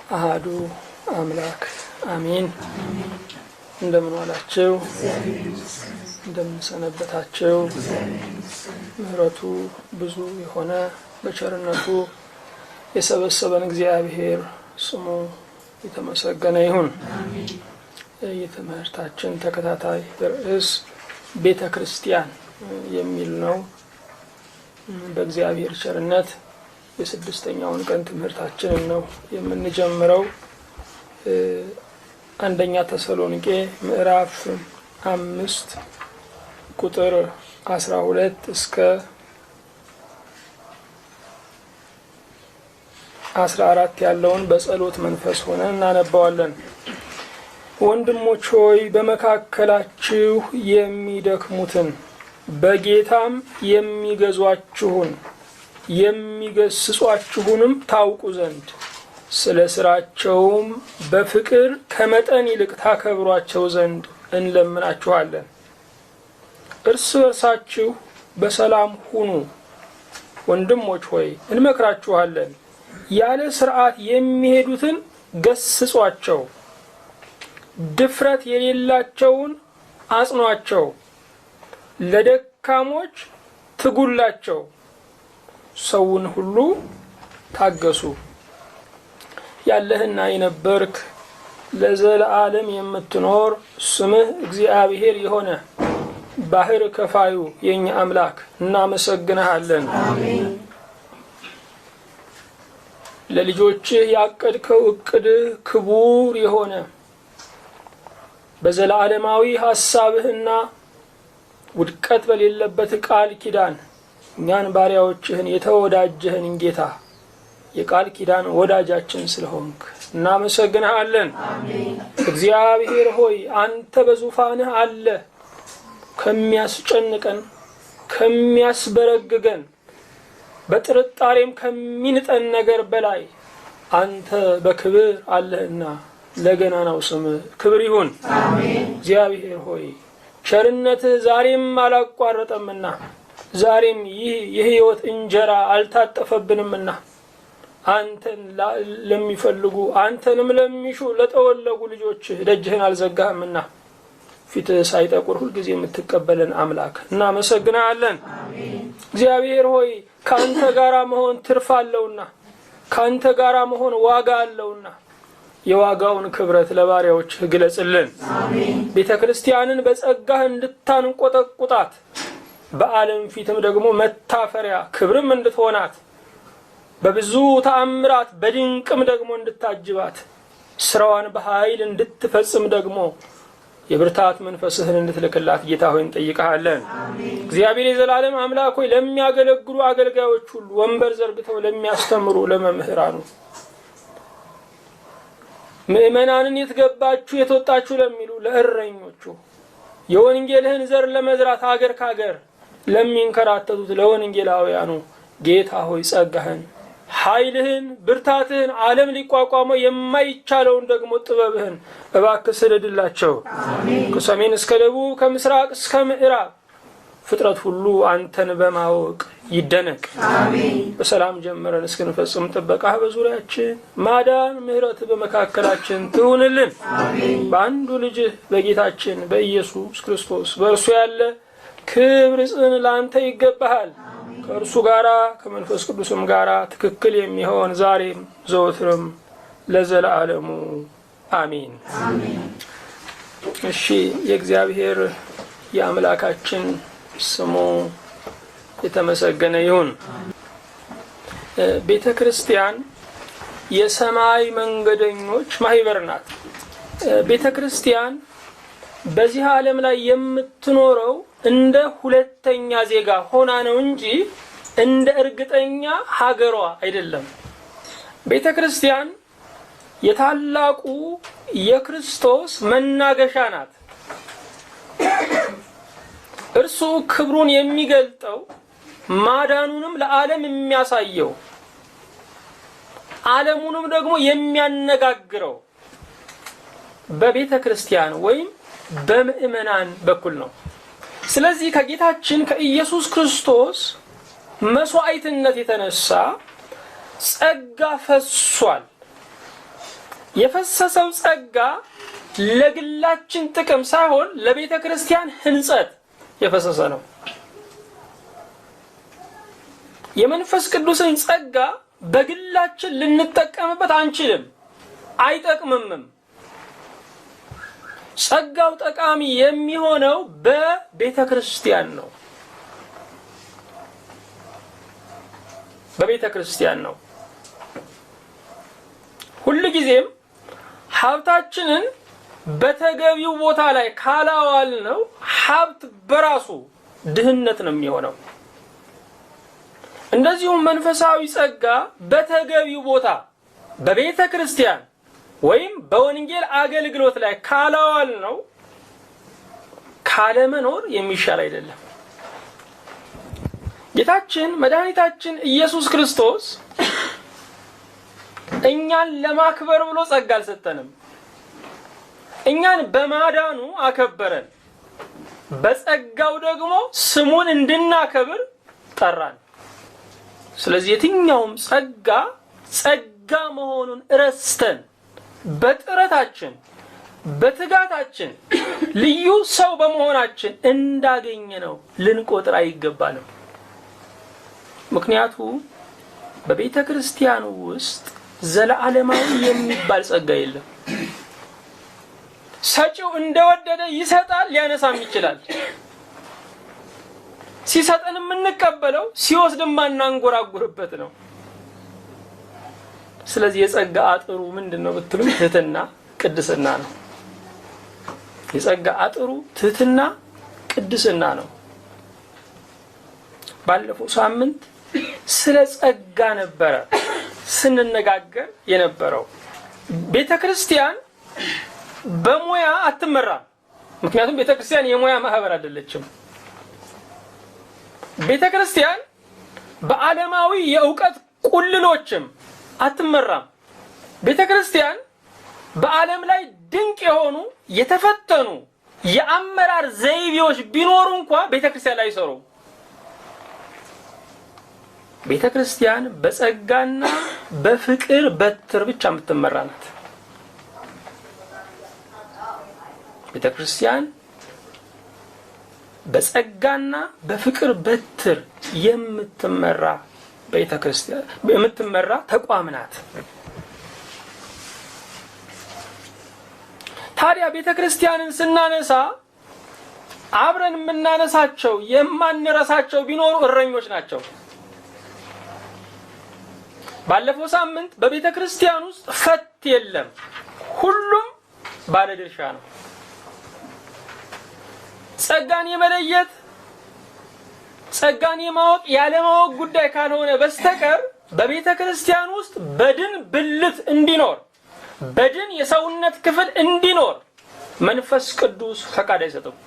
አሃዱ አምላክ አሜን። እንደምን ዋላችሁ? እንደምን ሰነበታችሁ? ምሕረቱ ብዙ የሆነ በቸርነቱ የሰበሰበን እግዚአብሔር ስሙ የተመሰገነ ይሁን። የትምህርታችን ተከታታይ ርዕስ ቤተ ክርስቲያን የሚል ነው። በእግዚአብሔር ቸርነት የስድስተኛውን ቀን ትምህርታችንን ነው የምንጀምረው። አንደኛ ተሰሎንቄ ምዕራፍ 5 ቁጥር 12 እስከ 14 ያለውን በጸሎት መንፈስ ሆነን እናነባዋለን። ወንድሞች ሆይ በመካከላችሁ የሚደክሙትን በጌታም የሚገዟችሁን የሚገስጿችሁንም ታውቁ ዘንድ ስለ ስራቸውም በፍቅር ከመጠን ይልቅ ታከብሯቸው ዘንድ እንለምናችኋለን። እርስ በርሳችሁ በሰላም ሁኑ። ወንድሞች ሆይ እንመክራችኋለን፣ ያለ ሥርዓት የሚሄዱትን ገስጿቸው፣ ድፍረት የሌላቸውን አጽኗቸው፣ ለደካሞች ትጉላቸው፣ ሰውን ሁሉ ታገሱ። ያለህና የነበርክ ለዘለዓለም የምትኖር ስምህ እግዚአብሔር የሆነ ባህር ከፋዩ የኛ አምላክ እናመሰግንሃለን። አሜን። ለልጆችህ ያቀድከው እቅድህ ክቡር የሆነ በዘላለማዊ ሐሳብህና ውድቀት በሌለበት ቃል ኪዳን እኛን ባሪያዎችህን የተወዳጀህን ጌታ የቃል ኪዳን ወዳጃችን ስለሆንክ እናመሰግንሃለን። አሜን። እግዚአብሔር ሆይ አንተ በዙፋንህ አለ። ከሚያስጨንቀን ከሚያስበረግገን በጥርጣሬም ከሚንጠን ነገር በላይ አንተ በክብር አለህና ለገናናው ስምህ ክብር ይሁን። አሜን። እግዚአብሔር ሆይ ቸርነትህ ዛሬም አላቋረጠምና ዛሬም ይህ የሕይወት እንጀራ አልታጠፈብንምና አንተን ለሚፈልጉ አንተንም ለሚሹ ለተወለጉ ልጆችህ ደጅህን አልዘጋህምና ፊትህ ሳይጠቁር ሁልጊዜ የምትቀበለን አምላክ እናመሰግናለን። አሜን። እግዚአብሔር ሆይ ከአንተ ጋራ መሆን ትርፍ አለውና ከአንተ ጋራ መሆን ዋጋ አለውና የዋጋውን ክብረት ለባሪያዎችህ ግለጽልን። አሜን። ቤተ ክርስቲያንን በጸጋህ እንድታንቆጠቁጣት በዓለም ፊትም ደግሞ መታፈሪያ ክብርም እንድትሆናት በብዙ ተአምራት በድንቅም ደግሞ እንድታጅባት ስራዋን በኃይል እንድትፈጽም ደግሞ የብርታት መንፈስህን እንድትልክላት ጌታ ሆይ እንጠይቅሃለን። እግዚአብሔር የዘላለም አምላክ ሆይ ለሚያገለግሉ አገልጋዮች ሁሉ ወንበር ዘርግተው ለሚያስተምሩ ለመምህራኑ ምእመናንን የትገባችሁ የተወጣችሁ ለሚሉ ለእረኞቹ የወንጌልህን ዘር ለመዝራት አገር ካገር ለሚንከራተቱት ለወንጌላውያኑ ጌታ ሆይ ጸጋህን ኃይልህን ብርታትህን ዓለም ሊቋቋመው የማይቻለውን ደግሞ ጥበብህን እባክህ ስደድላቸው። ከሰሜን እስከ ደቡብ ከምስራቅ እስከ ምዕራብ ፍጥረት ሁሉ አንተን በማወቅ ይደነቅ። አሜን። በሰላም ጀምረን እስክንፈጽም ጥበቃህ በዙሪያችን ማዳን ምሕረት በመካከላችን ትሁንልን። አሜን። በአንዱ ልጅህ በጌታችን በኢየሱስ ክርስቶስ በእርሱ ያለ ክብር ጽን ለአንተ ይገባሃል። ከእርሱ ጋራ ከመንፈስ ቅዱስም ጋራ ትክክል የሚሆን ዛሬም ዘወትርም ለዘላለሙ አሜን። እሺ፣ የእግዚአብሔር የአምላካችን ስሙ የተመሰገነ ይሁን። ቤተ ክርስቲያን የሰማይ መንገደኞች ማህበር ናት። ቤተ ክርስቲያን በዚህ ዓለም ላይ የምትኖረው እንደ ሁለተኛ ዜጋ ሆና ነው እንጂ እንደ እርግጠኛ ሀገሯ አይደለም። ቤተ ክርስቲያን የታላቁ የክርስቶስ መናገሻ ናት። እርሱ ክብሩን የሚገልጠው ማዳኑንም ለዓለም የሚያሳየው ዓለሙንም ደግሞ የሚያነጋግረው በቤተ ክርስቲያን ወይም በምእመናን በኩል ነው። ስለዚህ ከጌታችን ከኢየሱስ ክርስቶስ መስዋዕትነት የተነሳ ጸጋ ፈሷል። የፈሰሰው ጸጋ ለግላችን ጥቅም ሳይሆን ለቤተ ክርስቲያን ሕንጸት የፈሰሰ ነው። የመንፈስ ቅዱስን ጸጋ በግላችን ልንጠቀምበት አንችልም፣ አይጠቅምምም። ጸጋው ጠቃሚ የሚሆነው በቤተ ክርስቲያን ነው። በቤተ ክርስቲያን ነው። ሁልጊዜም ሀብታችንን በተገቢው ቦታ ላይ ካላዋል ነው ሀብት በራሱ ድህነት ነው የሚሆነው። እንደዚሁም መንፈሳዊ ጸጋ በተገቢው ቦታ በቤተ ክርስቲያን ወይም በወንጌል አገልግሎት ላይ ካላዋል ነው ካለመኖር የሚሻል አይደለም። ጌታችን መድኃኒታችን ኢየሱስ ክርስቶስ እኛን ለማክበር ብሎ ጸጋ አልሰጠንም። እኛን በማዳኑ አከበረን። በጸጋው ደግሞ ስሙን እንድናከብር ጠራን። ስለዚህ የትኛውም ጸጋ መሆኑን ረስተን በጥረታችን በትጋታችን ልዩ ሰው በመሆናችን እንዳገኘነው ልንቆጥር አይገባንም። ምክንያቱም በቤተ ክርስቲያኑ ውስጥ ዘለዓለማዊ የሚባል ጸጋ የለም። ሰጪው እንደወደደ ይሰጣል፣ ሊያነሳም ይችላል። ሲሰጠን የምንቀበለው ሲወስድም ማናንጎራጉርበት ነው። ስለዚህ የጸጋ አጥሩ ምንድነው ብትሉ ትህትና፣ ቅድስና ነው። የጸጋ አጥሩ ትህትና፣ ቅድስና ነው። ባለፈው ሳምንት ስለ ጸጋ ነበረ ስንነጋገር የነበረው። ቤተክርስቲያን በሙያ አትመራም። ምክንያቱም ቤተክርስቲያን የሙያ ማህበር አይደለችም። ቤተክርስቲያን በዓለማዊ የእውቀት ቁልሎችም አትመራም። ቤተክርስቲያን በዓለም ላይ ድንቅ የሆኑ የተፈተኑ የአመራር ዘይቤዎች ቢኖሩ እንኳን ቤተክርስቲያን ላይ አይሰሩም። ቤተክርስቲያን በጸጋና በፍቅር በትር ብቻ የምትመራ ናት። ቤተክርስቲያን በጸጋና በፍቅር በትር የምትመራ ቤተክርስቲያን የምትመራ ተቋም ናት። ታዲያ ቤተክርስቲያንን ስናነሳ አብረን የምናነሳቸው የማንረሳቸው ቢኖሩ እረኞች ናቸው። ባለፈው ሳምንት በቤተክርስቲያን ውስጥ ፈት የለም፣ ሁሉም ባለድርሻ ነው። ጸጋን የመለየት ጸጋን የማወቅ ያለማወቅ ጉዳይ ካልሆነ በስተቀር በቤተክርስቲያን ውስጥ በድን ብልት እንዲኖር በድን የሰውነት ክፍል እንዲኖር መንፈስ ቅዱስ ፈቃድ አይሰጥም።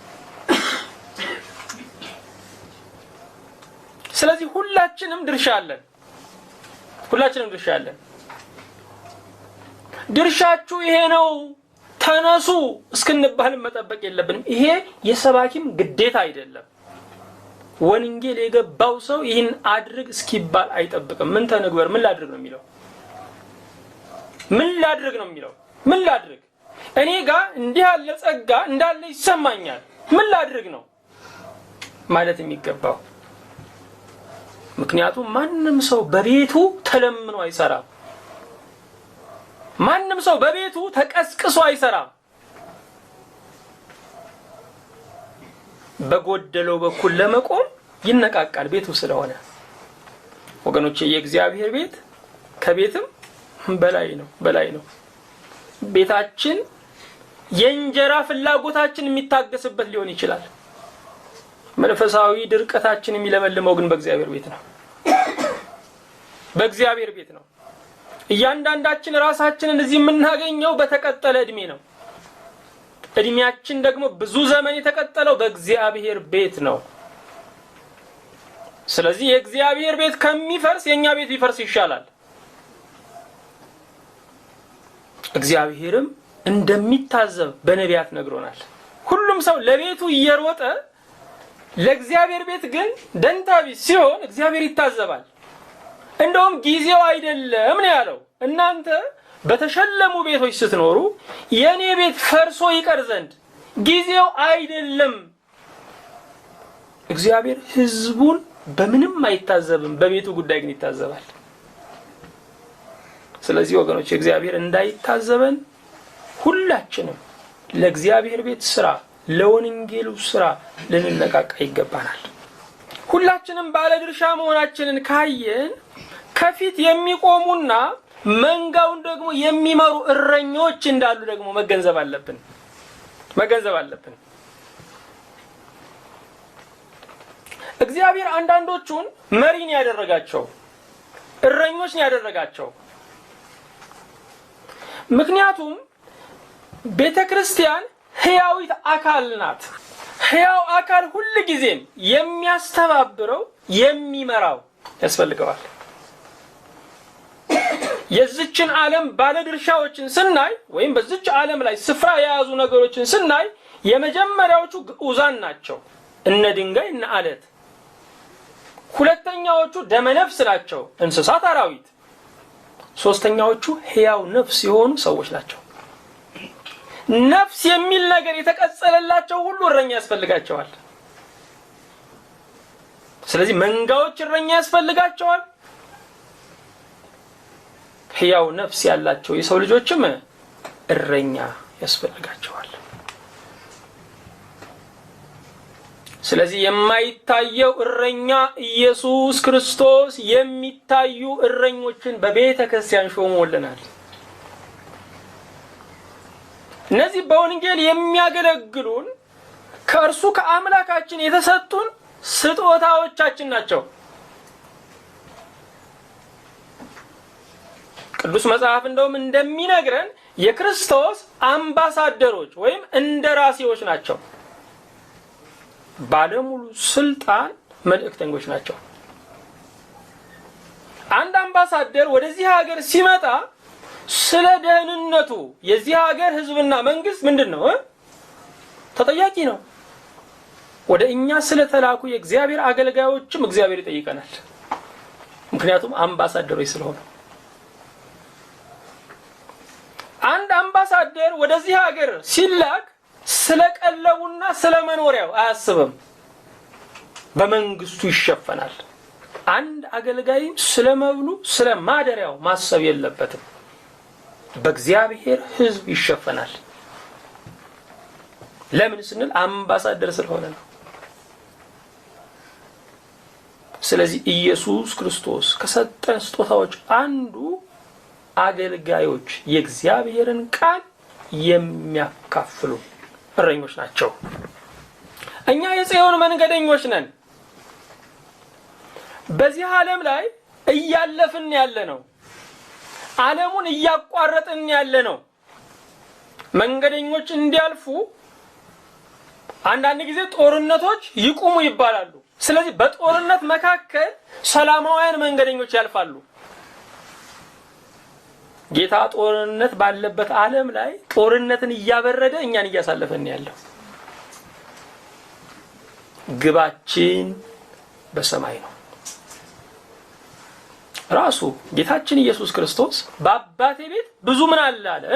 ስለዚህ ሁላችንም ድርሻ አለን። ድርሻችሁ ይሄ ነው ተነሱ እስክንባል መጠበቅ የለብንም። ይሄ የሰባኪም ግዴታ አይደለም። ወንጌል የገባው ሰው ይህን አድርግ እስኪባል አይጠብቅም። ምን ተነግበር ምን ላድርግ ነው የሚለው? ምን ላድርግ እኔ ጋር እንዲህ ያለ ጸጋ እንዳለ ይሰማኛል፣ ምን ላድርግ ነው ማለት የሚገባው። ምክንያቱም ማንም ሰው በቤቱ ተለምኖ አይሰራም። ማንም ሰው በቤቱ ተቀስቅሶ አይሰራም። በጎደለው በኩል ለመቆም ይነቃቃል ቤቱ ስለሆነ። ወገኖቼ የእግዚአብሔር ቤት ከቤትም በላይ ነው። ቤታችን የእንጀራ ፍላጎታችን የሚታገስበት ሊሆን ይችላል። መንፈሳዊ ድርቀታችን የሚለመልመው ግን በእግዚአብሔር ቤት ነው። እያንዳንዳችን ራሳችንን እዚህ የምናገኘው በተቀጠለ እድሜ ነው። እድሜያችን ደግሞ ብዙ ዘመን የተቀጠለው በእግዚአብሔር ቤት ነው። ስለዚህ የእግዚአብሔር ቤት ከሚፈርስ የኛ ቤት ቢፈርስ ይሻላል። እግዚአብሔርም እንደሚታዘብ በነቢያት ነግሮናል። ሁሉም ሰው ለቤቱ እየሮጠ ለእግዚአብሔር ቤት ግን ደንታቢስ ሲሆን እግዚአብሔር ይታዘባል። እንደውም ጊዜው አይደለም ነው ያለው። እናንተ በተሸለሙ ቤቶች ስትኖሩ የኔ ቤት ፈርሶ ይቀር ዘንድ ጊዜው አይደለም። እግዚአብሔር ሕዝቡን በምንም አይታዘብም፣ በቤቱ ጉዳይ ግን ይታዘባል። ስለዚህ ወገኖች እግዚአብሔር እንዳይታዘበን ሁላችንም ለእግዚአብሔር ቤት ስራ ለወንጌሉ ስራ ልንነቃቃ ይገባናል። ሁላችንም ባለድርሻ መሆናችንን ካየን ከፊት የሚቆሙና መንጋውን ደግሞ የሚመሩ እረኞች እንዳሉ ደግሞ መገንዘብ አለብን። እግዚአብሔር አንዳንዶቹን መሪን ያደረጋቸው እረኞች ያደረጋቸው ምክንያቱም ቤተክርስቲያን ሕያዊት አካል ናት። ሕያው አካል ሁሉ ጊዜም የሚያስተባብረው የሚመራው ያስፈልገዋል። የዚችን ዓለም ባለድርሻዎችን ስናይ ወይም በዚች ዓለም ላይ ስፍራ የያዙ ነገሮችን ስናይ የመጀመሪያዎቹ ግዑዛን ናቸው፣ እነ ድንጋይ እነ አለት። ሁለተኛዎቹ ደመነፍስ ናቸው፣ እንስሳት አራዊት። ሶስተኛዎቹ ሕያው ነፍስ የሆኑ ሰዎች ናቸው። ነፍስ የሚል ነገር የተቀጸለላቸው ሁሉ እረኛ ያስፈልጋቸዋል። ስለዚህ መንጋዎች እረኛ ያስፈልጋቸዋል። ሕያው ነፍስ ያላቸው የሰው ልጆችም እረኛ ያስፈልጋቸዋል። ስለዚህ የማይታየው እረኛ ኢየሱስ ክርስቶስ የሚታዩ እረኞችን በቤተ ክርስቲያን ሾሞልናል። እነዚህ በወንጌል የሚያገለግሉን ከእርሱ ከአምላካችን የተሰጡን ስጦታዎቻችን ናቸው። ቅዱስ መጽሐፍ እንደውም እንደሚነግረን የክርስቶስ አምባሳደሮች ወይም እንደራሴዎች ናቸው። ባለሙሉ ስልጣን መልእክተኞች ናቸው። አንድ አምባሳደር ወደዚህ ሀገር ሲመጣ ስለ ደህንነቱ የዚህ ሀገር ሕዝብና መንግስት ምንድነው ተጠያቂ ነው። ወደ እኛ ስለተላኩ የእግዚአብሔር አገልጋዮችም እግዚአብሔር ይጠይቀናል። ምክንያቱም አምባሳደሮች ስለሆኑ። አንድ አምባሳደር ወደዚህ ሀገር ሲላክ ስለቀለቡና ስለመኖሪያው አያስብም፣ በመንግስቱ ይሸፈናል። አንድ አገልጋይ ስለመብሉ ስለማደሪያው ማሰብ የለበትም፣ በእግዚአብሔር ሕዝብ ይሸፈናል። ለምን ስንል አምባሳደር ስለሆነ ነው። ስለዚህ ኢየሱስ ክርስቶስ ከሰጠን ስጦታዎች አንዱ አገልጋዮች የእግዚአብሔርን ቃል የሚያካፍሉ እረኞች ናቸው። እኛ የጽዮን መንገደኞች ነን። በዚህ ዓለም ላይ እያለፍን ያለ ነው። ዓለሙን እያቋረጥን ያለ ነው። መንገደኞች እንዲያልፉ አንዳንድ ጊዜ ጦርነቶች ይቁሙ ይባላሉ። ስለዚህ በጦርነት መካከል ሰላማውያን መንገደኞች ያልፋሉ። ጌታ ጦርነት ባለበት ዓለም ላይ ጦርነትን እያበረደ እኛን እያሳለፈን ያለው። ግባችን በሰማይ ነው። ራሱ ጌታችን ኢየሱስ ክርስቶስ በአባቴ ቤት ብዙ ምን አለ አለ?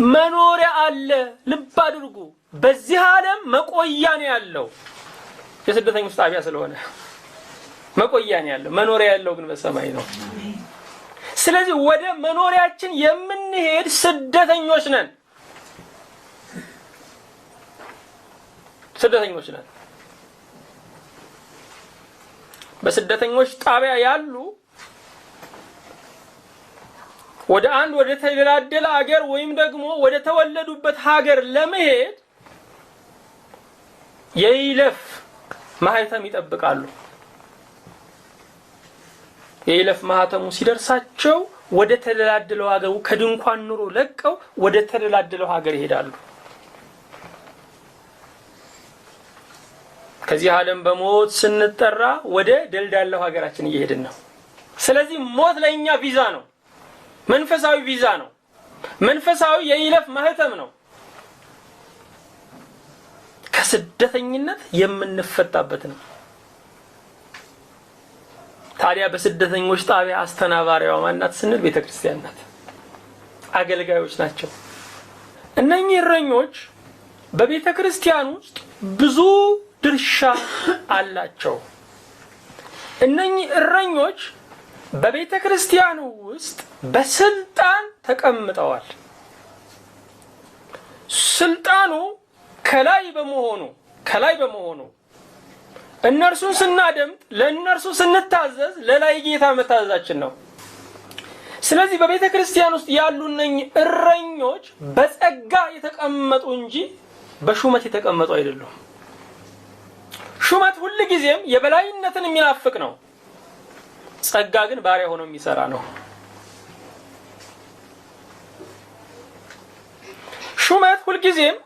መኖሪያ አለ። ልብ አድርጉ። በዚህ ዓለም መቆያ ነው ያለው። የስደተኞች ጣቢያ ስለሆነ መቆያ ነው ያለው። መኖሪያ ያለው ግን በሰማይ ነው። ስለዚህ ወደ መኖሪያችን የምንሄድ ስደተኞች ነን። በስደተኞች ጣቢያ ያሉ ወደ ተደላደለ ሀገር ወይም ደግሞ ወደ ተወለዱበት ሀገር ለመሄድ የይለፍ ማህተም ይጠብቃሉ። የይለፍ ማህተሙ ሲደርሳቸው ወደ ተደላደለው ሀገር ከድንኳን ኑሮ ለቀው ወደ ተደላደለው ሀገር ይሄዳሉ። ከዚህ ዓለም በሞት ስንጠራ ወደ ደልዳላው ሀገራችን እየሄድን ነው። ስለዚህ ሞት ለኛ ቪዛ ነው። መንፈሳዊ ቪዛ ነው። መንፈሳዊ የይለፍ ማህተም ነው። ከስደተኝነት የምንፈታበት ነው። ታዲያ በስደተኞች ጣቢያ አስተናባሪዋ ማናት ስንል ቤተክርስቲያን ናት። አገልጋዮች ናቸው። እነኚህ እረኞች በቤተ ክርስቲያን ውስጥ ብዙ ድርሻ አላቸው። እነኚህ እረኞች በቤተ ክርስቲያን ውስጥ በስልጣን ተቀምጠዋል። ስልጣኑ ከላይ በመሆኑ እነርሱን ስናደምጥ ለእነርሱ ስንታዘዝ ለላይ ጌታ መታዘዛችን ነው። ስለዚህ በቤተ ክርስቲያን ውስጥ ያሉ እነኚህ እረኞች በጸጋ የተቀመጡ እንጂ በሹመት የተቀመጡ አይደሉም። ሹመት ሁሉ ጊዜም የበላይነትን የሚናፍቅ ነው። ጸጋ ግን ባሪያ ሆኖ የሚሰራ ነው። ሹመት ሁሉ ጊዜም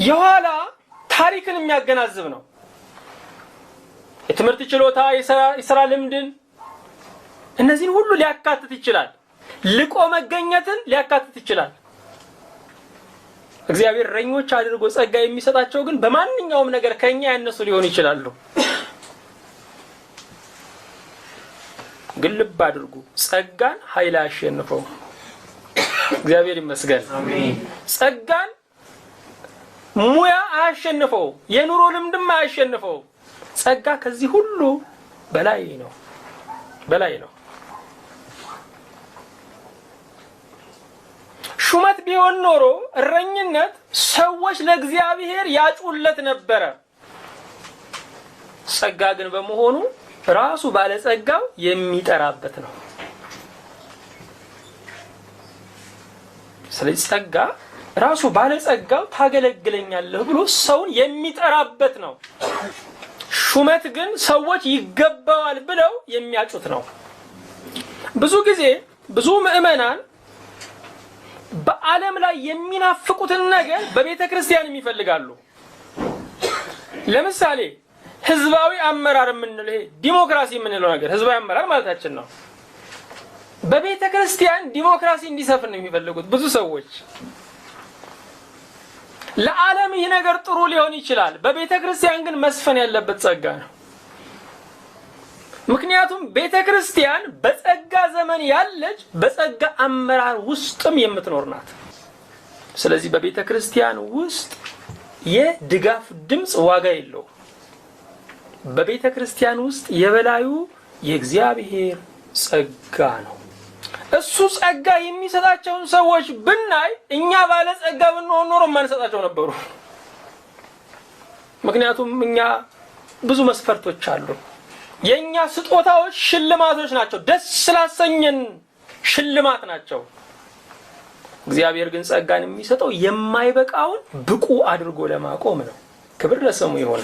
የኋላ ታሪክን የሚያገናዝብ ነው። የትምህርት ችሎታ፣ የሥራ ልምድን እነዚህን ሁሉ ሊያካትት ይችላል። ልቆ መገኘትን ሊያካትት ይችላል። እግዚአብሔር እረኞች አድርጎ ጸጋ የሚሰጣቸው ግን በማንኛውም ነገር ከኛ ያነሱ ሊሆኑ ይችላሉ። ግን ልብ አድርጉ፣ ጸጋን ኃይል አያሸንፈው። እግዚአብሔር ይመስገን። አሜን። ጸጋን ሙያ አያሸንፈው፣ የኑሮ ልምድም አያሸንፈው። ጸጋ ከዚህ ሁሉ በላይ ነው። ሹመት ቢሆን ኖሮ እረኝነት ሰዎች ለእግዚአብሔር ያጩለት ነበረ። ጸጋ ግን በመሆኑ ራሱ ባለጸጋው የሚጠራበት ነው። ስለዚህ ጸጋ ራሱ ባለጸጋው ታገለግለኛለህ ብሎ ሰውን የሚጠራበት ነው። ሹመት ግን ሰዎች ይገባዋል ብለው የሚያጩት ነው። ብዙ ጊዜ ብዙ ምዕመናን በዓለም ላይ የሚናፍቁትን ነገር በቤተ ክርስቲያን ይፈልጋሉ። ለምሳሌ ህዝባዊ አመራር የምንለው ዲሞክራሲ የምንለው ነገር ህዝባዊ አመራር ማለታችን ነው። በቤተ ክርስቲያን ዲሞክራሲ እንዲሰፍን ነው የሚፈልጉት ብዙ ሰዎች። ለዓለም ይህ ነገር ጥሩ ሊሆን ይችላል። በቤተ ክርስቲያን ግን መስፈን ያለበት ጸጋ ነው። ምክንያቱም ቤተ ክርስቲያን በጸጋ ዘመን ያለች በጸጋ አመራር ውስጥም የምትኖር ናት። ስለዚህ በቤተ ክርስቲያን ውስጥ የድጋፍ ድምጽ ዋጋ የለውም። በቤተ ክርስቲያን ውስጥ የበላዩ የእግዚአብሔር ጸጋ ነው። እሱ ጸጋ የሚሰጣቸውን ሰዎች ብናይ እኛ ባለ ጸጋ ብንሆን ኖሮ ማንሰጣቸው ነበሩ። ምክንያቱም እኛ ብዙ መስፈርቶች አሉ። የኛ ስጦታዎች ሽልማቶች ናቸው። ደስ ስላሰኘን ሽልማት ናቸው። እግዚአብሔር ግን ጸጋን የሚሰጠው የማይበቃውን ብቁ አድርጎ ለማቆም ነው። ክብር ለስሙ ይሁን።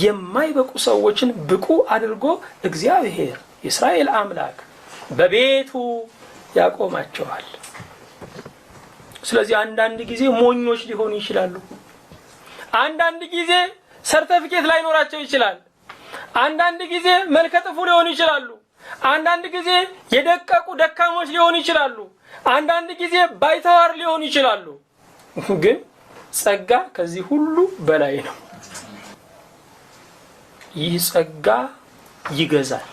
የማይበቁ ሰዎችን ብቁ አድርጎ እግዚአብሔር የእስራኤል አምላክ በቤቱ ያቆማቸዋል። ስለዚህ አንዳንድ ጊዜ ሞኞች ሊሆኑ ይችላሉ። አንዳንድ ጊዜ ሰርቲፊኬት ላይኖራቸው ይችላል። አንዳንድ ጊዜ መልከጥፉ ሊሆኑ ይችላሉ። አንዳንድ ጊዜ የደቀቁ ደካሞች ሊሆኑ ይችላሉ። አንዳንድ ጊዜ ባይተዋር ሊሆኑ ይችላሉ። ግን ጸጋ ከዚህ ሁሉ በላይ ነው። ይህ ጸጋ ይገዛል።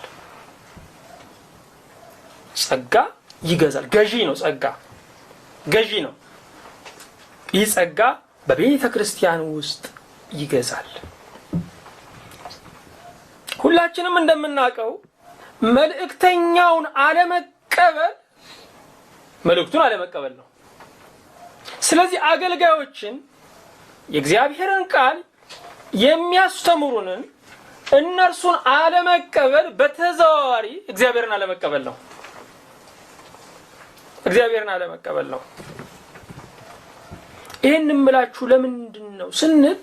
ጸጋ ይገዛል። ገዢ ነው። ጸጋ ገዢ ነው። ይህ ጸጋ በቤተ ክርስቲያን ውስጥ ይገዛል። ሁላችንም እንደምናውቀው መልእክተኛውን አለመቀበል መልእክቱን አለመቀበል ነው። ስለዚህ አገልጋዮችን የእግዚአብሔርን ቃል የሚያስተምሩንን እነርሱን አለመቀበል በተዘዋዋሪ እግዚአብሔርን አለመቀበል ነው። እግዚአብሔርን አለመቀበል ነው። ይሄን እንምላችሁ ለምንድን ነው ስንል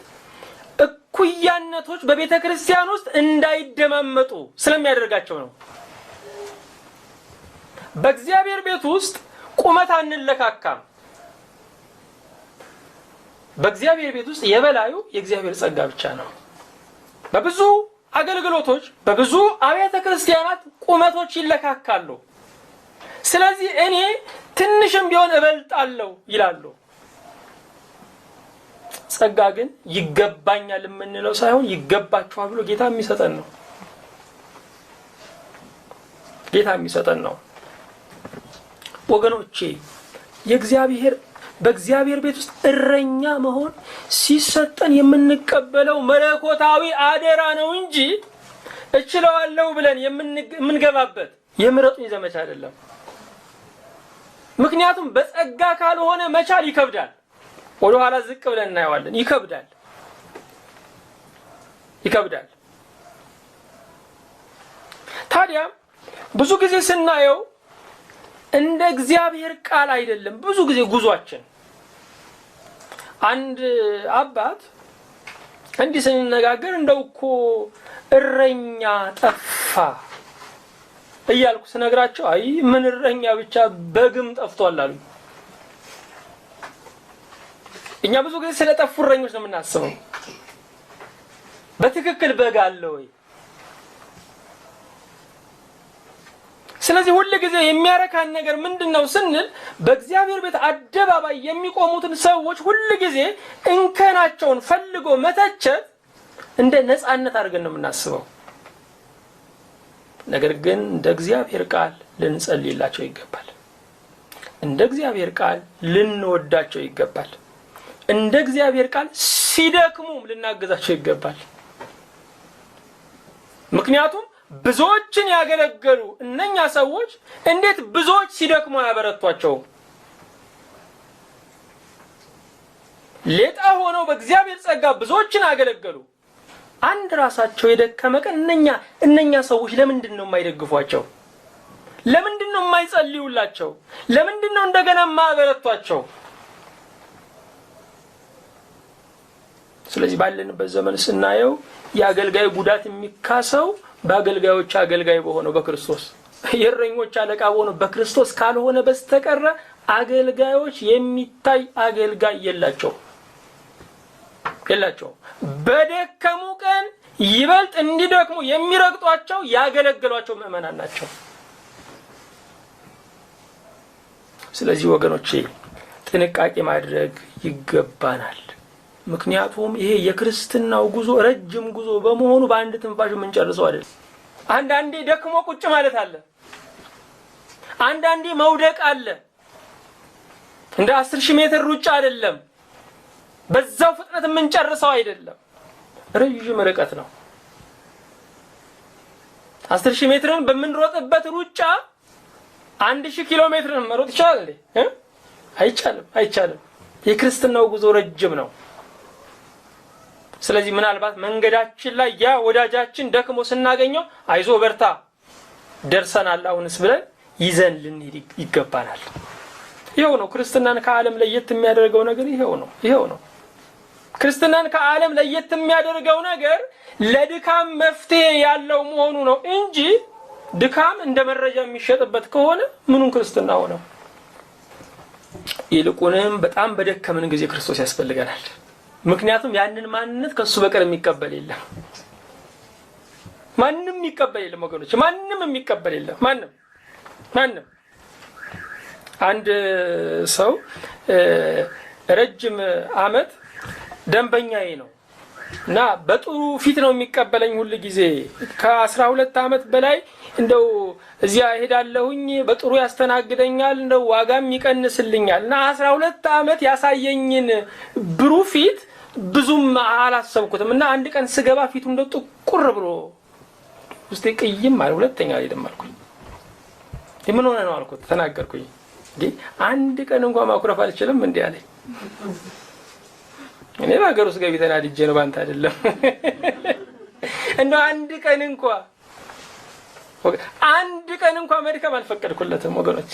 እኩያነቶች በቤተ ክርስቲያን ውስጥ እንዳይደማመጡ ስለሚያደርጋቸው ነው። በእግዚአብሔር ቤት ውስጥ ቁመት አንለካካም። በእግዚአብሔር ቤት ውስጥ የበላዩ የእግዚአብሔር ጸጋ ብቻ ነው። በብዙ አገልግሎቶች በብዙ አብያተ ክርስቲያናት ቁመቶች ይለካካሉ። ስለዚህ እኔ ትንሽም ቢሆን እበልጣለሁ ይላሉ። ጸጋ ግን ይገባኛል የምንለው ሳይሆን ይገባችኋል ብሎ ጌታ የሚሰጠን ነው። ጌታ የሚሰጠን ነው። ወገኖቼ በእግዚአብሔር ቤት ውስጥ እረኛ መሆን ሲሰጠን የምንቀበለው መለኮታዊ አደራ ነው እንጂ እችለዋለሁ ብለን የምንገባበት የምረጡኝ ዘመቻ አይደለም። ምክንያቱም በጸጋ ካልሆነ መቻል ይከብዳል። ወደ ኋላ ዝቅ ብለን እናየዋለን። ይከብዳል። ታዲያ ብዙ ጊዜ ስናየው እንደ እግዚአብሔር ቃል አይደለም። ብዙ ጊዜ ጉዟችን አንድ አባት እንዲህ ስንነጋገር እንደው እኮ እረኛ ጠፋ እያልኩ ስነግራቸው አይ ምን እረኛ ብቻ በግም ጠፍቷል አሉ። እኛ ብዙ ጊዜ ስለጠፉ እረኞች ነው የምናስበው። በትክክል በግ አለ ወይ? ስለዚህ ሁሉ ጊዜ የሚያረካን ነገር ምንድነው ስንል በእግዚአብሔር ቤት አደባባይ የሚቆሙትን ሰዎች ሁሉ ጊዜ እንከናቸውን ፈልጎ መተቸት እንደ ነፃነት አድርገን ነው የምናስበው። ነገር ግን እንደ እግዚአብሔር ቃል ልንጸልይላቸው ይገባል። እንደ እግዚአብሔር ቃል ልንወዳቸው ይገባል። እንደ እግዚአብሔር ቃል ሲደክሙም ልናገዛቸው ይገባል። ምክንያቱም ብዙዎችን ያገለገሉ እነኛ ሰዎች እንዴት ብዙዎች ሲደክሙ ያበረቷቸው? ሌጣ ሆነው በእግዚአብሔር ጸጋ ብዙዎችን ያገለገሉ አንድ ራሳቸው የደከመ ቀን እነኛ ሰዎች ለምንድን ነው የማይደግፏቸው? ለምንድን ነው የማይጸልዩላቸው? ለምንድን ነው እንደገና የማያበረቷቸው? ስለዚህ ባለንበት ዘመን ስናየው የአገልጋይ ጉዳት የሚካሰው በአገልጋዮች አገልጋይ በሆነው በክርስቶስ የእረኞች አለቃ በሆነው በክርስቶስ ካልሆነ በስተቀር አገልጋዮች የሚታይ አገልጋይ የላቸው። በደከሙ ቀን ይበልጥ እንዲደክሙ የሚረግጧቸው ያገለግሏቸው ምእመናን ናቸው። ስለዚህ ወገኖቼ ጥንቃቄ ማድረግ ይገባናል። ምክንያቱም ይሄ የክርስትናው ጉዞ ረጅም ጉዞ በመሆኑ በአንድ ትንፋሽ የምንጨርሰው አይደለም። አንዳንዴ ደክሞ ቁጭ ማለት አለ። አንዳንዴ መውደቅ አለ። እንደ 10,000 ሜትር ሩጫ አይደለም። በዛው ፍጥነት የምንጨርሰው አይደለም። ረጅም ርቀት ነው። 10,000 ሜትርን በምንሮጥበት ሩጫ 1,000 ኪሎ ሜትርን መሮጥ ይቻላል እንዴ? አይቻልም። የክርስትናው ጉዞ ረጅም ነው። ስለዚህ ምናልባት መንገዳችን ላይ ያ ወዳጃችን ደክሞ ስናገኘው አይዞ በርታ ደርሰናል አሁንስ ብለን ይዘን ልንሄድ ይገባናል። ይሄው ነው ክርስትናን ከዓለም ለየት የሚያደርገው ነገር። ይሄው ነው ክርስትናን ከዓለም ለየት የሚያደርገው ነገር ለድካም መፍትሄ ያለው መሆኑ ነው እንጂ ድካም እንደ መረጃ የሚሸጥበት ከሆነ ምኑን ክርስትና ሆነው? ይልቁንም በጣም በደከመን ጊዜ ክርስቶስ ያስፈልገናል። ምክንያቱም ያንን ማንነት ከሱ በቀር የሚቀበል የለም። ማንም የሚቀበል የለም ወገኖች፣ ማንም የሚቀበል የለም። ማንም አንድ ሰው ረጅም ዓመት ደንበኛዬ ነው እና በጥሩ ፊት ነው የሚቀበለኝ ሁሉ ጊዜ። ከ12 ዓመት በላይ እንደው እዚያ ሄዳለሁኝ፣ በጥሩ ያስተናግደኛል፣ እንደው ዋጋም ይቀንስልኛል እና 12 ዓመት ያሳየኝን ብሩህ ፊት ብዙም አላሰብኩትም እና አንድ ቀን ስገባ ፊቱ እንደው ጥቁር ብሎ ውስጤ ቅይም ማለት ሁለተኛ አይደለም አልኩኝ። ምን ሆነ ነው አልኩት፣ ተናገርኩኝ። እንዴ አንድ ቀን እንኳን ማኩረፍ አልችልም እንዴ አለኝ። እኔ ባገር ውስጥ ገቢ ተናድጄ ነው ባንተ አይደለም። እንደው አንድ ቀን እንኳን መድከም አልፈቀድኩለትም ወገኖቼ።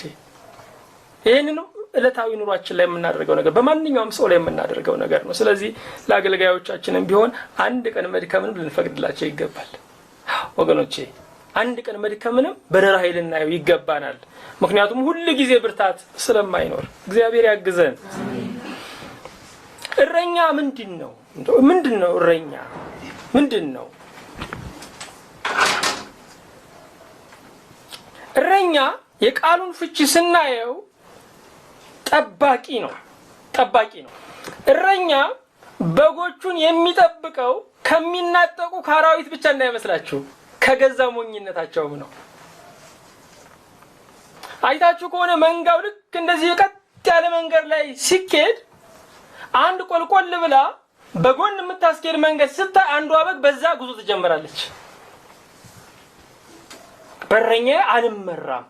ይሄንን ዕለታዊ ኑሯችን ላይ የምናደርገው ነገር በማንኛውም ሰው ላይ የምናደርገው ነገር ነው። ስለዚህ ለአገልጋዮቻችንም ቢሆን አንድ ቀን መድከምን ልንፈቅድላቸው ይገባል ወገኖቼ። አንድ ቀን መድከምንም በርህራሄ ልናየው ይገባናል። ምክንያቱም ሁሉ ጊዜ ብርታት ስለማይኖር እግዚአብሔር ያግዘን። እረኛ ምንድነው? እረኛ ምንድነው? እረኛ የቃሉን ፍቺ ስናየው ጠባቂ ነው። እረኛ በጎቹን የሚጠብቀው ከሚናጠቁ ካራዊት ብቻ እንዳይመስላችሁ ከገዛ ሞኝነታቸውም ነው። አይታችሁ ከሆነ መንጋው ልክ እንደዚህ ቀጥ ያለ መንገድ ላይ ሲኬድ አንድ ቆልቆል ብላ በጎን የምታስኬድ መንገድ ስታይ አንዷ በግ በዛ ጉዞ ትጀምራለች። በረኛ አልመራም።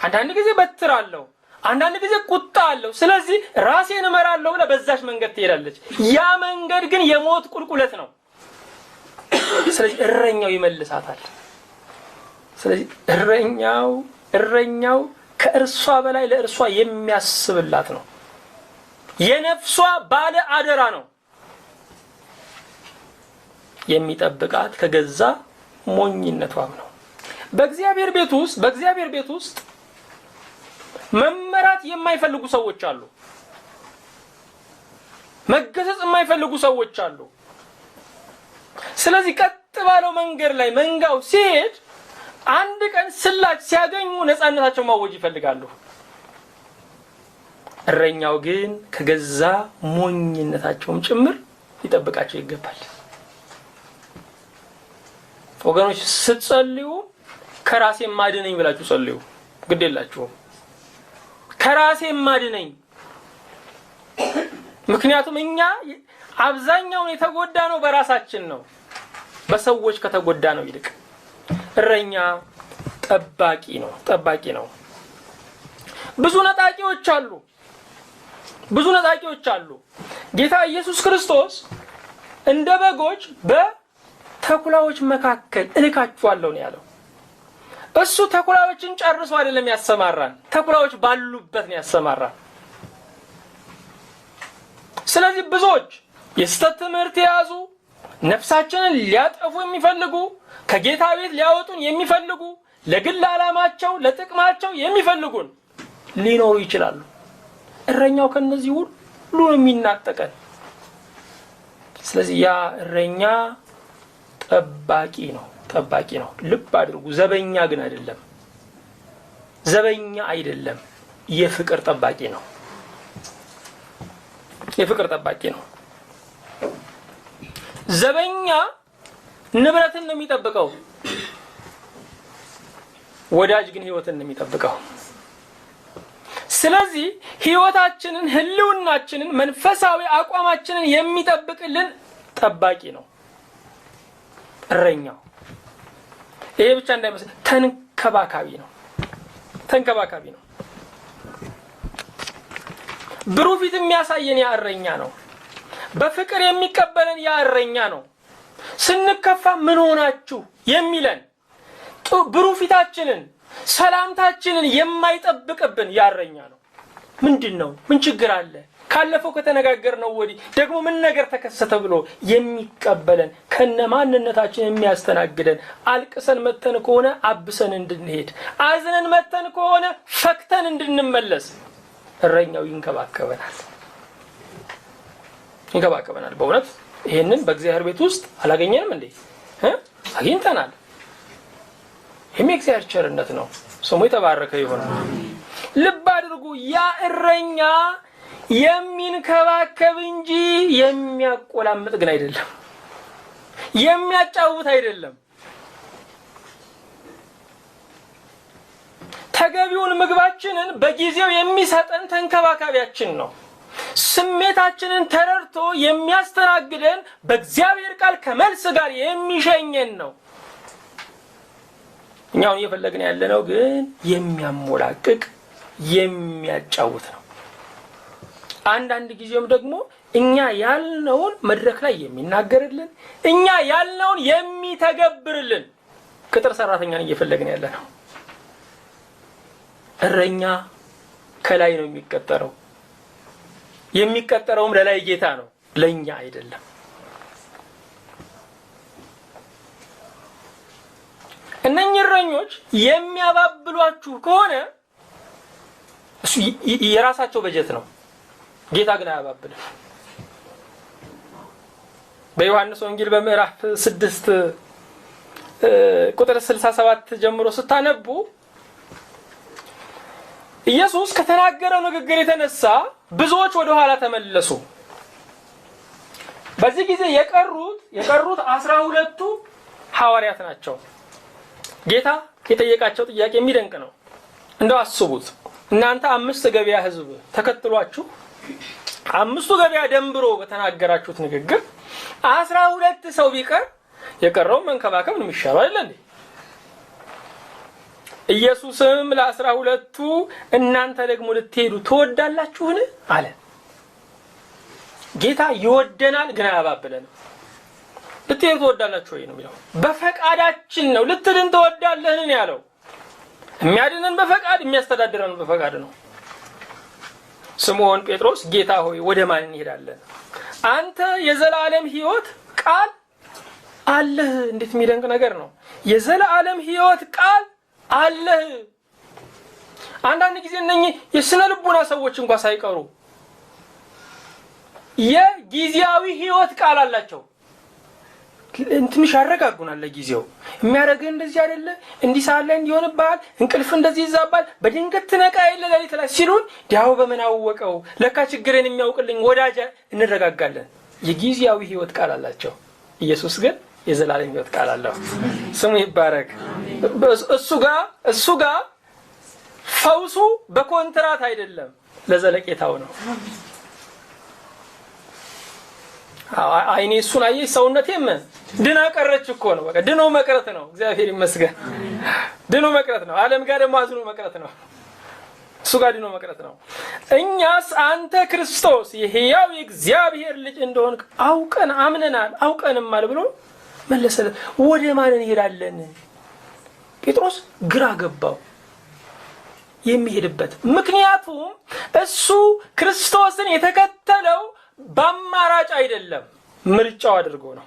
አንዳንድ ጊዜ በትር አለው፣ አንዳንድ ጊዜ ቁጣ አለው። ስለዚህ ራሴን እመራለሁ ብላ በዛች መንገድ ትሄዳለች። ያ መንገድ ግን የሞት ቁልቁለት ነው። ስለዚህ እረኛው ይመልሳታል። ስለዚህ እረኛው ከእርሷ በላይ ለእርሷ የሚያስብላት ነው። የነፍሷ ባለ አደራ ነው። የሚጠብቃት ከገዛ ሞኝነቷም ነው። በእግዚአብሔር ቤት ውስጥ መመራት የማይፈልጉ ሰዎች አሉ። መገሰጽ የማይፈልጉ ሰዎች አሉ። ስለዚህ ቀጥ ባለው መንገድ ላይ መንጋው ሲሄድ አንድ ቀን ስላች ሲያገኙ ነፃነታቸው ማወጅ ይፈልጋሉ። እረኛው ግን ከገዛ ሞኝነታቸውም ጭምር ሊጠብቃቸው ይገባል። ወገኖች ስትጸልዩ ከራሴ ማድነኝ ብላችሁ ጸልዩ። ግድ የላችሁም ከራሴ ማድነኝ። ምክንያቱም እኛ አብዛኛውን የተጎዳ ነው በራሳችን ነው፣ በሰዎች ከተጎዳ ነው ይልቅ። እረኛ ጠባቂ ነው። ብዙ ነጣቂዎች አሉ። ጌታ ኢየሱስ ክርስቶስ እንደ በጎች በተኩላዎች መካከል እልካችኋለሁ ነው ያለው። እሱ ተኩላዎችን ጨርሶ አይደለም ያሰማራን፣ ተኩላዎች ባሉበት ነው ያሰማራን። ስለዚህ ብዙዎች የስተት ትምህርት የያዙ ነፍሳችንን ሊያጠፉ የሚፈልጉ ከጌታ ቤት ሊያወጡን የሚፈልጉ ለግል ዓላማቸው ለጥቅማቸው የሚፈልጉን ሊኖሩ ይችላሉ። እረኛው ከነዚህ ሁሉ የሚናጠቀን። ስለዚህ ያ እረኛ ጠባቂ ነው። ልብ አድርጉ። ዘበኛ ግን አይደለም። የፍቅር ጠባቂ ነው። ዘበኛ ንብረትን ነው የሚጠብቀው፣ ወዳጅ ግን ህይወትን ነው የሚጠብቀው። ስለዚህ ህይወታችንን፣ ህልውናችንን፣ መንፈሳዊ አቋማችንን የሚጠብቅልን ጠባቂ ነው እረኛው። ይሄ ብቻ እንዳይመስል ተንከባካቢ ነው። ብሩህ ፊት የሚያሳየን ያ እረኛ ነው። በፍቅር የሚቀበለን ያ እረኛ ነው። ስንከፋ ምን ሆናችሁ የሚለን ብሩህ ፊታችንን፣ ሰላምታችንን የማይጠብቅብን ያ እረኛ ነው። ምንድነው? ምን ችግር አለ? ካለፈው ከተነጋገርነው ወዲህ ደግሞ ምን ነገር ተከሰተ ብሎ የሚቀበለን ከነማንነታችን የሚያስተናግደን፣ አልቅሰን መተን ከሆነ አብሰን እንድንሄድ፣ አዝነን መተን ከሆነ ፈክተን እንድንመለስ እረኛው ይንከባከበናል። በእውነት ይሄንን በእግዚአብሔር ቤት ውስጥ አላገኘንም እንዴ? አግኝተናል። ይሄም የእግዚአብሔር ቸርነት ነው። ስሙ የተባረከ ይሁን። ልብ አድርጉ። ያ እረኛ የሚንከባከብ እንጂ የሚያቆላምጥ ግን አይደለም። የሚያጫውት አይደለም። ተገቢውን ምግባችንን በጊዜው የሚሰጠን ተንከባካቢያችን ነው። ስሜታችንን ተረድቶ የሚያስተናግደን፣ በእግዚአብሔር ቃል ከመልስ ጋር የሚሸኘን ነው። እኛውን እየፈለግን ያለነው ግን የሚያሞላቅቅ የሚያጫውት ነው። አንዳንድ ጊዜም ደግሞ እኛ ያልነውን መድረክ ላይ የሚናገርልን፣ እኛ ያልነውን የሚተገብርልን ቅጥር ሰራተኛን እየፈለግን ያለነው። እረኛ ከላይ ነው የሚቀጠረው። የሚቀጠረውም ለላይ ጌታ ነው፣ ለኛ አይደለም። እነኚህ እረኞች የሚያባብሏችሁ ከሆነ እሱ የራሳቸው በጀት ነው። ጌታ ግን አያባብልም። በዮሐንስ ወንጌል በምዕራፍ 6 ቁጥር 67 ጀምሮ ስታነቡ ኢየሱስ ከተናገረው ንግግር የተነሳ ብዙዎች ወደ ኋላ ተመለሱ። በዚህ ጊዜ የቀሩት 12ቱ ሐዋርያት ናቸው። ጌታ የጠየቃቸው ጥያቄ የሚደንቅ ነው። እንደው አስቡት እናንተ 5 ገበያ ህዝብ ተከትሏችሁ 5ቱ ገበያ ደንብሮ በተናገራችሁት ንግግር 12 ሰው ቢቀር የቀረው መንከባከብ ነው የሚሻለው አይደል? ኢየሱስም ለ12ቱ እናንተ ደግሞ ልትሄዱ ትወዳላችሁን አለ። ጌታ ይወደናል ግን አያባብለንም። ልትሄዱ ትወዳላችሁ ወይ ነው የሚለው። በፈቃዳችን ነው። ልትድን ትወዳለህን ያለው። የሚያድነን በፈቃድ የሚያስተዳድረን በፈቃድ ነው። ስምዖን ጴጥሮስ ጌታ ሆይ ወደ ማን እንሄዳለን? አንተ የዘላለም ሕይወት ቃል አለህ። እንዴት የሚደንቅ ነገር ነው! የዘላለም ሕይወት ቃል አለህ። አንዳንድ ጊዜ እነኚህ የስነ ልቦና ሰዎች እንኳን ሳይቀሩ የጊዜያዊ ሕይወት ቃል አላቸው። እንትምሽ ያረጋጉናል። ለጊዜው የሚያረጋግ እንደዚህ አይደለ እንዲህ ሳለ እንዲሆንብሃል፣ እንቅልፍ እንደዚህ ይዛባል፣ በድንገት ትነቃ የለ ለሊት ላይ ሲሉን ዲያው በምን አወቀው ለካ ችግርን የሚያውቅልኝ ወዳጅ እንረጋጋለን። የጊዜያዊ ሕይወት ቃል አላቸው። ኢየሱስ ግን የዘላለም ሕይወት ቃል አለው። ስሙ ይባረክ። እሱ ጋር ፈውሱ በኮንትራት አይደለም፣ ለዘለቄታው ነው። አይኔ እሱን አየች ሰውነቴም ድና ቀረች እኮ ነው። በቃ ድኖ መቅረት ነው። እግዚአብሔር ይመስገን ድኖ መቅረት ነው። ዓለም ጋር ደግሞ አዝኖ መቅረት ነው። እሱ ጋር ድኖ መቅረት ነው። እኛስ አንተ ክርስቶስ የሕያው የእግዚአብሔር ልጅ እንደሆንክ አውቀን አምነናል፣ አውቀንም አለ ብሎ መለሰለት። ወደ ማን እንሄዳለን? ጴጥሮስ ግራ ገባው የሚሄድበት። ምክንያቱም እሱ ክርስቶስን የተከተለው በአማራጭ አይደለም፣ ምርጫው አድርጎ ነው።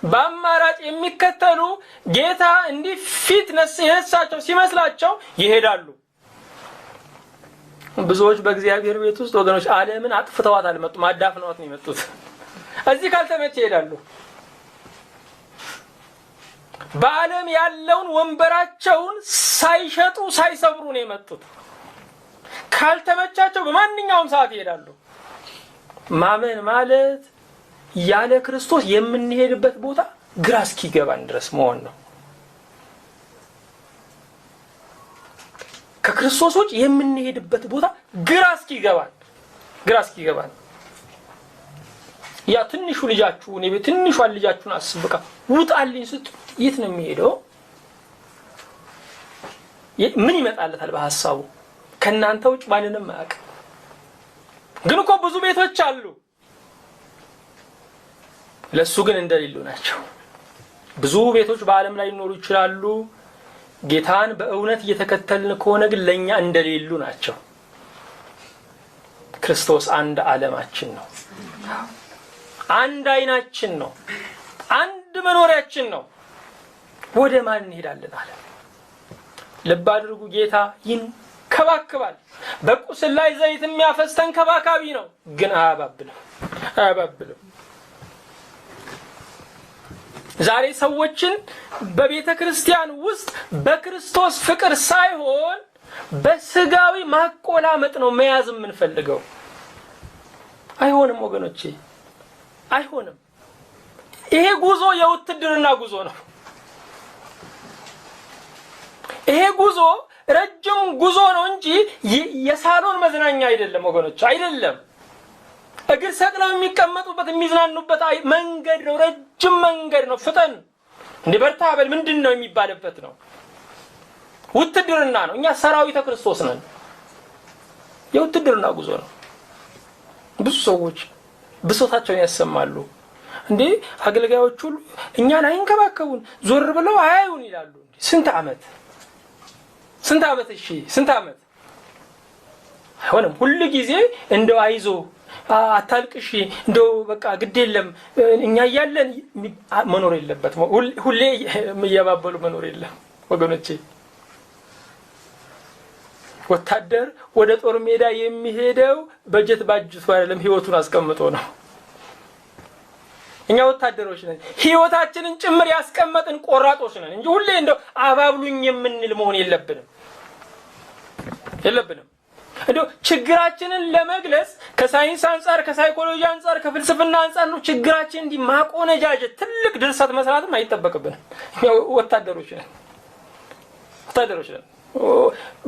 በአማራጭ የሚከተሉ ጌታ እንዲህ ፊት የነሳቸው ሲመስላቸው ይሄዳሉ። ብዙዎች በእግዚአብሔር ቤት ውስጥ ወገኖች ዓለምን አጥፍተዋት አልመጡም፣ አዳፍነዋት ነው የመጡት። እዚህ ካልተመቸ ይሄዳሉ። በዓለም ያለውን ወንበራቸውን ሳይሸጡ ሳይሰብሩ ነው የመጡት። ካልተመቻቸው በማንኛውም ሰዓት ይሄዳሉ። ማመን ማለት ያለ ክርስቶስ የምንሄድበት ቦታ ግራ እስኪገባን ድረስ መሆን ነው። ከክርስቶስ ውጭ የምንሄድበት ቦታ ግራ እስኪገባን ያ ትንሹ ልጃችሁን ትንሿን ልጃችሁን አስብቃ ውጣልኝ ስትሉ የት ነው የሚሄደው? ምን ይመጣለታል በሐሳቡ? ከናንተ ውጭ ማንንም አያውቅም። ግን እኮ ብዙ ቤቶች አሉ፣ ለሱ ግን እንደሌሉ ናቸው። ብዙ ቤቶች በዓለም ላይ ሊኖሩ ይችላሉ። ጌታን በእውነት እየተከተልን ከሆነ ግን ለኛ እንደሌሉ ናቸው። ክርስቶስ አንድ ዓለማችን ነው። አንድ አይናችን ነው። አንድ መኖሪያችን ነው። ወደ ማን እንሄዳለን አለ። ልብ አድርጉ። ጌታ ይንከባከባል። በቁስል ላይ ዘይት የሚያፈስ ተንከባካቢ ነው። ግን አያባብልም። ዛሬ ሰዎችን በቤተ ክርስቲያን ውስጥ በክርስቶስ ፍቅር ሳይሆን በስጋዊ ማቆላመጥ ነው መያዝ የምንፈልገው። አይሆንም ወገኖቼ፣ አይሆንም። ይሄ ጉዞ የውትድርና ጉዞ ነው። ይሄ ጉዞ ረጅም ጉዞ ነው እንጂ የሳሎን መዝናኛ አይደለም ወገኖች፣ አይደለም። እግር ሰቅለው የሚቀመጡበት የሚዝናኑበት መንገድ ነው። ረጅም መንገድ ነው። ፍጠን እንደ በርታ በል ምንድነው የሚባልበት ነው። ውትድርና ነው። እኛ ሰራዊተ ክርስቶስ ነን። የውትድርና ጉዞ ነው። ብዙ ሰዎች ብሶታቸውን ያሰማሉ። እንዴ አገልጋዮች ሁሉ እኛን አይንከባከቡን፣ ዞር ብለው አያዩን ይላሉ። ስንት ዓመት እሺ፣ ስንት ዓመት አይሆንም። ሁሉ ጊዜ እንደው አይዞ አታልቅሽ፣ እንደው በቃ ግድ የለም እኛ እያለን መኖር የለበትም። ሁሌ የሚያባበሉ መኖር የለም ወገኖቼ። ወታደር ወደ ጦር ሜዳ የሚሄደው በጀት ባጅቱ አይደለም፣ ህይወቱን አስቀምጦ ነው። እኛ ወታደሮች ነን፣ ህይወታችንን ጭምር ያስቀመጥን ቆራጦች ነን እንጂ ሁሌ እንደው አባብሉኝ የምንል መሆን የለብንም። እንደው ችግራችንን ለመግለጽ ከሳይንስ አንፃር፣ ከሳይኮሎጂ አንፃር፣ ከፍልስፍና አንፃር ነው ችግራችን እንዲህ ማቆነጃጀት ትልቅ ድርሰት መስራትም አይጠበቅብንም። ወታደሮች ነን።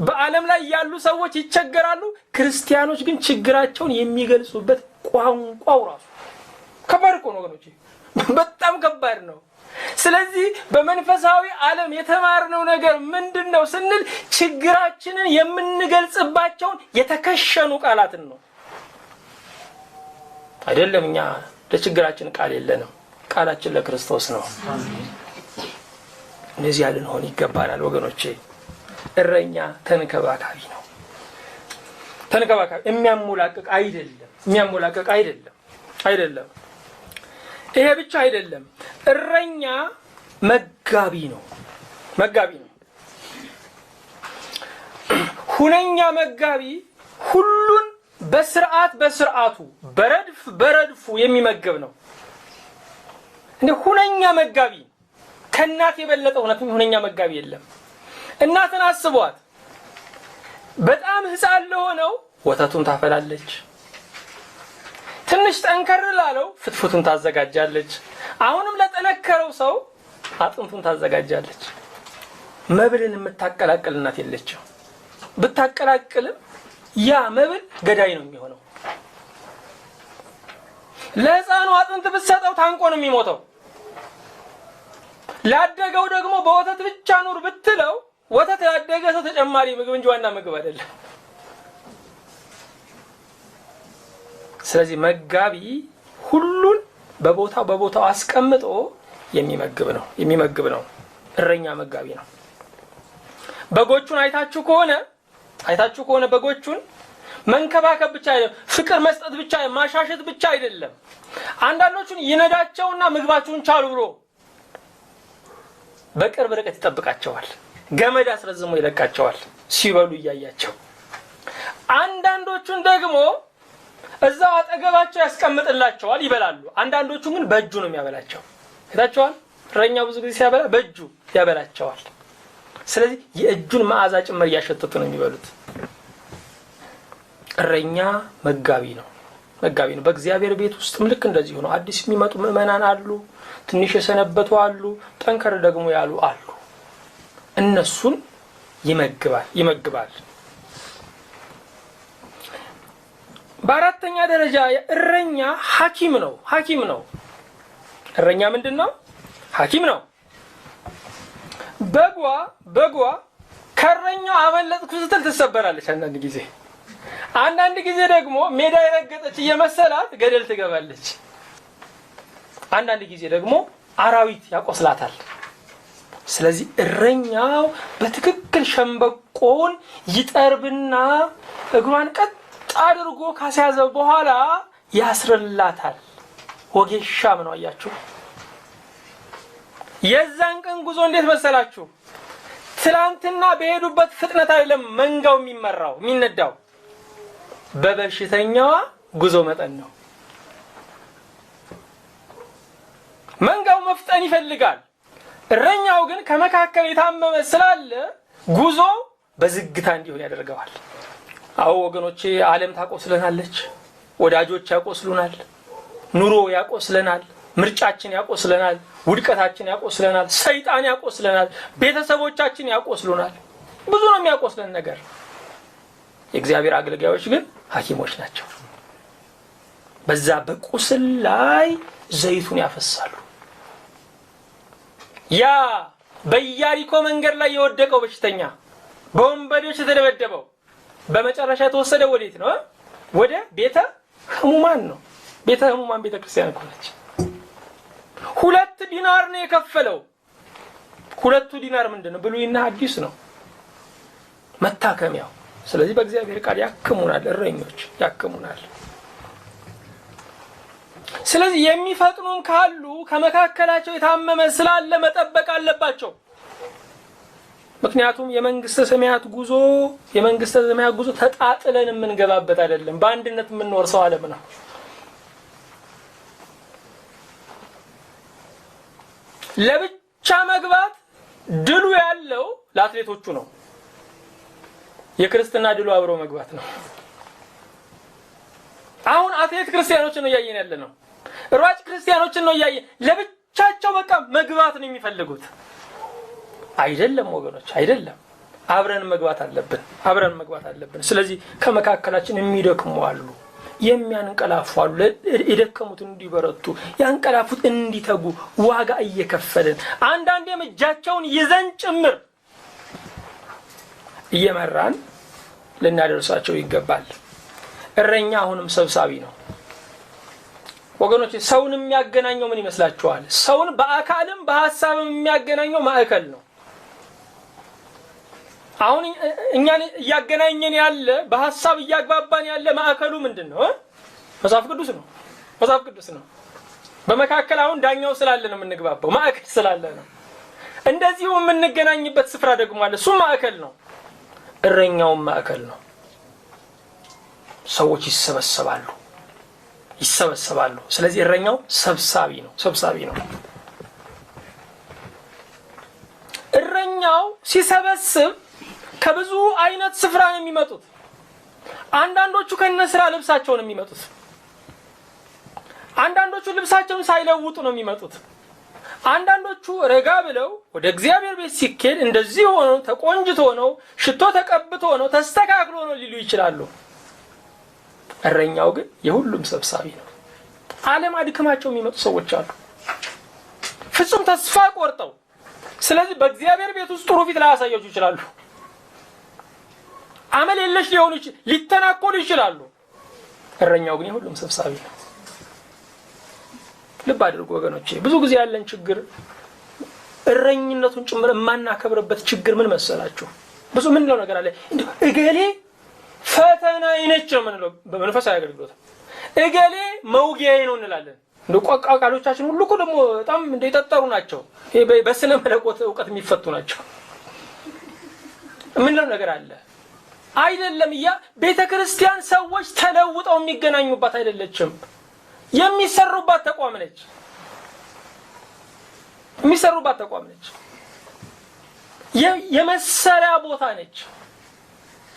በዓለም ላይ ያሉ ሰዎች ይቸገራሉ። ክርስቲያኖች ግን ችግራቸውን የሚገልጹበት ቋንቋው ራሱ ከባድ እኮ ነው ወገኖቼ፣ በጣም ከባድ ነው። ስለዚህ በመንፈሳዊ ዓለም የተማርነው ነገር ምንድነው ስንል ችግራችንን የምንገልጽባቸውን የተከሸኑ ቃላትን ነው። አይደለም እኛ ለችግራችን ቃል የለንም፣ ቃላችን ለክርስቶስ ነው። እነዚህ ልንሆን ይገባናል ወገኖቼ። እረኛ ተንከባካቢ ነው። ተንከባካቢ የሚያሞላቅቅ አይደለም። ይሄ ብቻ አይደለም፣ እረኛ መጋቢ ነው። ሁነኛ መጋቢ ሁሉን በስርዓቱ በረድፉ የሚመግብ ነው። እንደ ሁነኛ መጋቢ ከእናት የበለጠ ሁነኛ መጋቢ የለም። እናትን አስቧት። በጣም ሕፃን ለሆነው ወተቱን ታፈላለች፣ ትንሽ ጠንከር ላለው ፍትፍቱን ታዘጋጃለች፣ አሁንም ለጠነከረው ሰው አጥንቱን ታዘጋጃለች። መብልን የምታቀላቅል እናት የለችም። ብታቀላቅልም ያ መብል ገዳይ ነው የሚሆነው። ለሕፃኑ አጥንት ብትሰጠው ታንቆ ነው የሚሞተው። ላደገው ደግሞ በወተት ብቻ ኑር ብትለው ወተት ያደገ ሰው ተጨማሪ ምግብ እንጂ ዋና ምግብ አይደለም። ስለዚህ መጋቢ ሁሉን በቦታው አስቀምጦ የሚመግብ ነው። እረኛ መጋቢ ነው። በጎቹን አይታችሁ ከሆነ በጎቹን መንከባከብ ብቻ አይደለም፣ ፍቅር መስጠት ብቻ ማሻሸት ብቻ አይደለም። አንዳንዶቹን ይነዳቸውና ምግባችሁን ቻሉ ብሎ በቅርብ ርቀት ይጠብቃቸዋል። ገመድ አስረዝሞ ይለቃቸዋል ሲበሉ እያያቸው። አንዳንዶቹን ደግሞ እዛው አጠገባቸው ያስቀምጥላቸዋል፣ ይበላሉ። አንዳንዶቹን ግን በእጁ ነው የሚያበላቸው። አይታችኋል? እረኛው ብዙ ጊዜ ሲያበላ በእጁ ያበላቸዋል። ስለዚህ የእጁን መዓዛ ጭምር እያሸተቱ ነው የሚበሉት። እረኛ መጋቢ ነው። በእግዚአብሔር ቤት ውስጥም ልክ እንደዚህ ነው። አዲስ የሚመጡ ምዕመናን አሉ፣ ትንሽ የሰነበቱ አሉ፣ ጠንከር ደግሞ ያሉ አሉ። እነሱን ይመግባል። በአራተኛ ደረጃ እረኛ ሐኪም ነው። እረኛ ምንድነው? ሐኪም ነው። በጓ ከእረኛው አመለጥኩ ስትል ትሰበራለች። አንዳንድ ጊዜ ደግሞ ሜዳ የረገጠች እየመሰላት ገደል ትገባለች። አንዳንድ ጊዜ ደግሞ አራዊት ያቆስላታል። ስለዚህ እረኛው በትክክል ሸምበቆን ይጠርብና እግሯን ቀጥ አድርጎ ካስያዘ በኋላ ያስርላታል። ወጌሻም ነው። አያችሁ፣ የዛን ቀን ጉዞ እንዴት መሰላችሁ? ትላንትና በሄዱበት ፍጥነት አይደለም መንጋው የሚነዳው፣ በበሽተኛዋ ጉዞ መጠን ነው። መንጋው መፍጠን ይፈልጋል። እረኛው ግን ከመካከል የታመመ ስላለ ጉዞ በዝግታ እንዲሆን ያደርገዋል። አዎ ወገኖቼ፣ ዓለም ታቆስለናለች፣ ወዳጆች ያቆስሉናል፣ ኑሮ ያቆስለናል፣ ምርጫችን ያቆስለናል፣ ውድቀታችን ያቆስለናል፣ ሰይጣን ያቆስለናል፣ ቤተሰቦቻችን ያቆስሉናል። ብዙ ነው የሚያቆስለን ነገር። የእግዚአብሔር አገልጋዮች ግን ሐኪሞች ናቸው። በዛ በቁስል ላይ ዘይቱን ያፈሳሉ። ያ በኢያሪኮ መንገድ ላይ የወደቀው በሽተኛ፣ በወንበዴዎች የተደበደበው በመጨረሻ የተወሰደ ወዴት ነው? ወደ ቤተ ሕሙማን ነው። ቤተ ሕሙማን ቤተ ክርስቲያን እኮ ነች። 2 ዲናር ነው የከፈለው። 2 ዲናር ምንድነው? ብሉይና አዲስ ነው መታከሚያው። ስለዚህ በእግዚአብሔር ቃል ያክሙናል፣ እረኞች ያክሙናል። ስለዚህ የሚፈጥኑም ካሉ ከመካከላቸው የታመመ ስላለ መጠበቅ አለባቸው። ምክንያቱም የመንግስተ ሰማያት ጉዞ ተጣጥለን የምንገባበት አይደለም፣ በአንድነት የምንወርሰው ዓለም ነው። ለብቻ መግባት ድሉ ያለው ለአትሌቶቹ ነው። የክርስትና ድሉ አብሮ መግባት ነው። አሁን አትሌት ክርስቲያኖችን ነው እያየን ያለ ነው። ሯጭ ክርስቲያኖችን ነው እያየን። ለብቻቸው በቃ መግባት ነው የሚፈልጉት። አይደለም ወገኖች፣ አይደለም። አብረን መግባት አለብን። ስለዚህ ከመካከላችን የሚደክሙ አሉ፣ የሚያንቀላፉ አሉ። የደከሙት እንዲበረቱ፣ ያንቀላፉት እንዲተጉ ዋጋ እየከፈልን አንዳንዴም እጃቸውን ይዘን ጭምር እየመራን ልናደርሳቸው ይገባል። እረኛ አሁንም ሰብሳቢ ነው ወገኖች። ሰውን የሚያገናኘው ምን ይመስላችኋል? ሰውን በአካልም በሐሳብም የሚያገናኘው ማዕከል ነው። አሁን እኛን እያገናኘን ያለ በሐሳብ እያግባባን ያለ ማዕከሉ ምንድነው? መጽሐፍ ቅዱስ ነው። በመካከል አሁን ዳኛው ስላለ ነው የምንግባባው፣ ማዕከል ስላለ ነው። እንደዚሁ የምንገናኝበት ስፍራ ደግሞ አለ፣ እሱ ማዕከል ነው። እረኛውም ማዕከል ነው። ሰዎች ይሰበሰባሉ። ስለዚህ እረኛው ሰብሳቢ ነው። እረኛው ሲሰበስብ ከብዙ አይነት ስፍራ ነው የሚመጡት። አንዳንዶቹ ከነስራ ልብሳቸው ነው የሚመጡት። አንዳንዶቹ ልብሳቸውን ሳይለውጡ ነው የሚመጡት። አንዳንዶቹ ረጋ ብለው ወደ እግዚአብሔር ቤት ሲኬድ እንደዚህ ሆኖ ተቆንጅቶ ነው፣ ሽቶ ተቀብቶ ነው፣ ተስተካክሎ ነው ሊሉ ይችላሉ። እረኛው ግን የሁሉም ሰብሳቢ ነው። ዓለም አድክማቸው የሚመጡ ሰዎች አሉ፣ ፍጹም ተስፋ ቆርጠው። ስለዚህ በእግዚአብሔር ቤት ውስጥ ጥሩ ፊት ላያሳያችሁ ይችላሉ። አመል የለሽ ሊሆኑ ሊተናኮሉ ይችላሉ። እረኛው ግን የሁሉም ሰብሳቢ ነው። ልብ አድርጉ ወገኖቼ። ብዙ ጊዜ ያለን ችግር እረኝነቱን ጭምር የማናከብርበት ችግር ምን መሰላችሁ? ብዙ ምን ነው ነገር አለ። እገሌ ፈተና ይነች ነው ምንለው በመንፈሳዊ አገልግሎት። እገሌ መውጊያዬ ነው እንላለን። ቃሎቻችን ሁሉ እኮ ደግሞ በጣም እንደጠጠሩ ናቸው። በስነ መለኮት ዕውቀት የሚፈቱ ናቸው። ምን ነው ነገር አለ አይደለም። ቤተክርስቲያን ሰዎች ተለውጠው የሚገናኙባት አይደለችም፣ የሚሰሩባት ተቋም ነች። የመሰሪያ ቦታ ነች።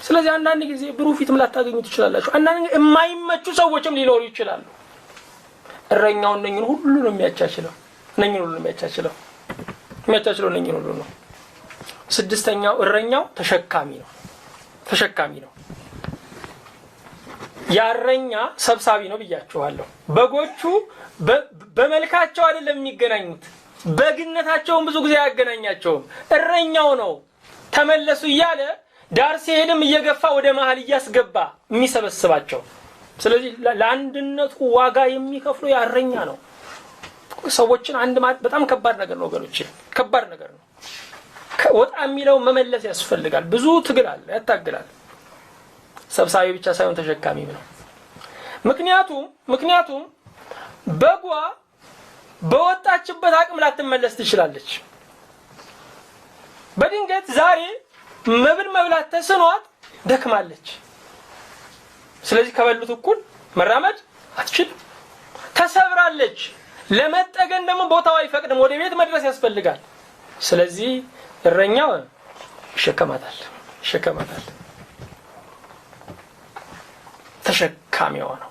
ስለዚህ አንዳንድ ጊዜ ብሩህ ፊትም ላታገኙ ትችላላችሁ። አንዳንድ ጊዜ የማይመቹ ሰዎችም ሊኖሩ ይችላሉ። እረኛው እነኝን ሁሉ ነው የሚያቻችለው። እነኝን ሁሉ ነው። ስድስተኛው እረኛው ተሸካሚ ነው። ያረኛ ሰብሳቢ ነው ብያችኋለሁ። በጎቹ በመልካቸው አይደለም የሚገናኙት፣ በግነታቸውም ብዙ ጊዜ አያገናኛቸውም። እረኛው ነው ተመለሱ እያለ ዳር ሲሄድም እየገፋ ወደ መሃል እያስገባ የሚሰበስባቸው። ስለዚህ ለአንድነቱ ዋጋ የሚከፍሉ ያረኛ ነው። ሰዎችን አንድ ማለት በጣም ከባድ ነገር ነው ወገኖቼ፣ ከባድ ነገር ነው። ወጣ የሚለው መመለስ ያስፈልጋል። ብዙ ትግል አለ፣ ያታግላል። ሰብሳቢ ብቻ ሳይሆን ተሸካሚም ነው። ምክንያቱም በጓ በወጣችበት አቅም ላትመለስ ትችላለች። በድንገት ዛሬ መብል መብላት ተስኗት ደክማለች። ስለዚህ ከበሉት እኩል መራመድ አትችልም፣ ተሰብራለች። ለመጠገን ደግሞ ቦታው አይፈቅድም፣ ወደ ቤት መድረስ ያስፈልጋል። ስለዚህ እረኛው ይሸከማታል። ተሸካሚው ነው።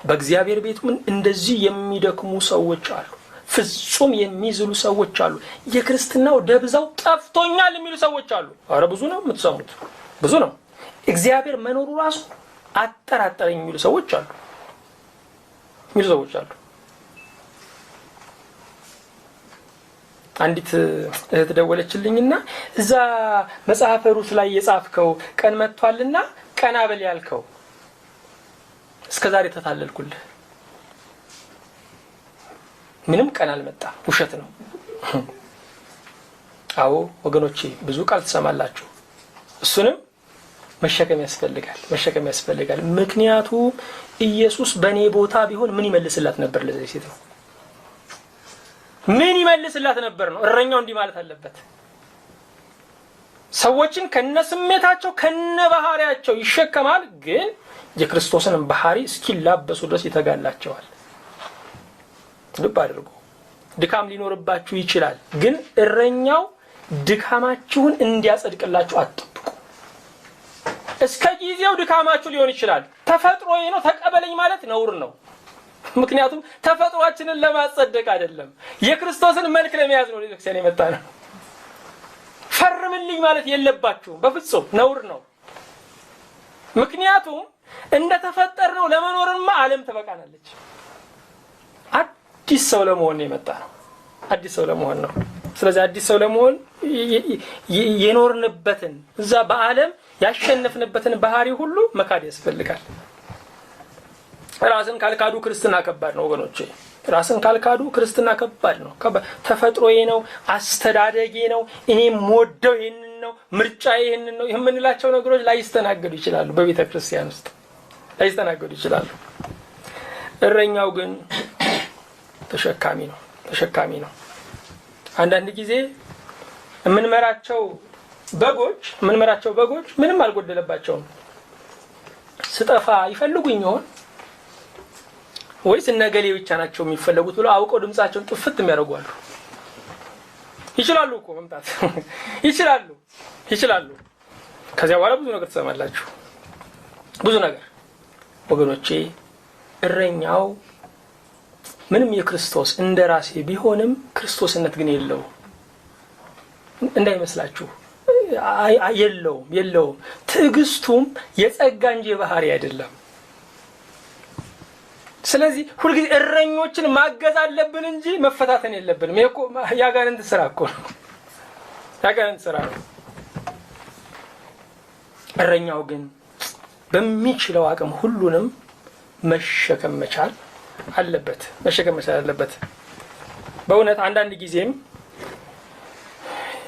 በእግዚአብሔር ቤት ምን እንደዚህ የሚደክሙ ሰዎች አሉ፣ ፍጹም የሚዝሉ ሰዎች አሉ። የክርስትናው ደብዛው ጠፍቶኛል የሚሉ ሰዎች አሉ። አረ ብዙ ነው የምትሰሙት፣ ብዙ ነው። እግዚአብሔር መኖሩ ራሱ አጠራጠረኝ የሚሉ ሰዎች አሉ። አንዲት እህት ደወለችልኝና እዛ መጽሐፈ ሩት ላይ የጻፍከው ቀን መጥቷልና ቀና በል ያልከው እስከዛሬ ተታለልኩልህ። ምንም ቀን አልመጣም፣ ውሸት ነው። አዎ ወገኖቼ ብዙ ቃል ትሰማላችሁ። እሱንም መሸከም ያስፈልጋል። ምክንያቱም ኢየሱስ በኔ ቦታ ቢሆን ምን ይመልስላት ነበር? ለዚህ ሴት ነው ምን ይመልስላት ነበር ነው። እረኛው እንዲህ ማለት አለበት። ሰዎችን ከነስሜታቸው ከነባህሪያቸው ይሸከማል፣ ግን የክርስቶስን ባህሪ እስኪላበሱ ድረስ ይተጋላቸዋል። ልብ አድርጉ። ድካም ሊኖርባችሁ ይችላል፣ ግን እረኛው ድካማችሁን እንዲያጸድቅላችሁ አትጠብቁ። እስከ ጊዜው ድካማችሁ ሊሆን ይችላል። ተፈጥሮዬ ነው ተቀበለኝ ማለት ነውር ነው። ምክንያቱም ተፈጥሯችንን ለማጸደቅ አይደለም፣ የክርስቶስን መልክ ለመያዝ ነው ለክርስቲያን የመጣ ነው። ፈርምልኝ ማለት የለባችሁም በፍጹም ነውር ነው። ምክንያቱም እንደተፈጠርነው ለመኖርማ ዓለም ትበቃናለች። አዲስ ሰው ለመሆን የመጣ ነው። አዲስ ሰው ለመሆን ነው። ስለዚህ አዲስ ሰው ለመሆን የኖርንበትን እዛ በዓለም ያሸነፍንበትን ባህሪ ሁሉ መካድ ያስፈልጋል። ራስን ካልካዱ ክርስትና ከባድ ነው ወገኖቼ። ራስን ካልካዱ ክርስትና ከባድ ነው። ተፈጥሮዬ ነው፣ አስተዳደጌ ነው፣ እኔም ወደው ይሄንን ነው፣ ምርጫዬ ይሄንን ነው የምንላቸው ነገሮች ላይስተናገዱ ይችላሉ። በቤተ ክርስቲያን ውስጥ ላይስተናገዱ ይችላሉ። እረኛው ግን ተሸካሚ ነው። አንዳንድ ጊዜ የምንመራቸው በጎች ምንም አልጎደለባቸውም። ስጠፋ ይፈልጉኝ ይሆን ወይስ እነገሌ ብቻ ናቸው የሚፈልጉት ብለው አውቀው ድምጻቸውን ጥፍት የሚያደርጓሉ። ይችላሉ እኮ መምጣት ይችላሉ። ከዚያ በኋላ ብዙ ነገር ትሰማላችሁ። ብዙ ነገር ወገኖቼ። እረኛው ምንም የክርስቶስ እንደራሴ ቢሆንም ክርስቶስነት ግን የለውም እንዳይመስላችሁ። የለውም። ትዕግስቱም የጸጋ እንጂ የባህሪ አይደለም። ስለዚህ ሁልጊዜ እረኞችን ማገዝ አለብን እንጂ መፈታተን የለብንም። ይሄ እኮ ያጋንንት ስራ ነው። እረኛው ግን በሚችለው አቅም ሁሉንም መሸከም መቻል አለበት። በእውነት አንዳንድ ጊዜም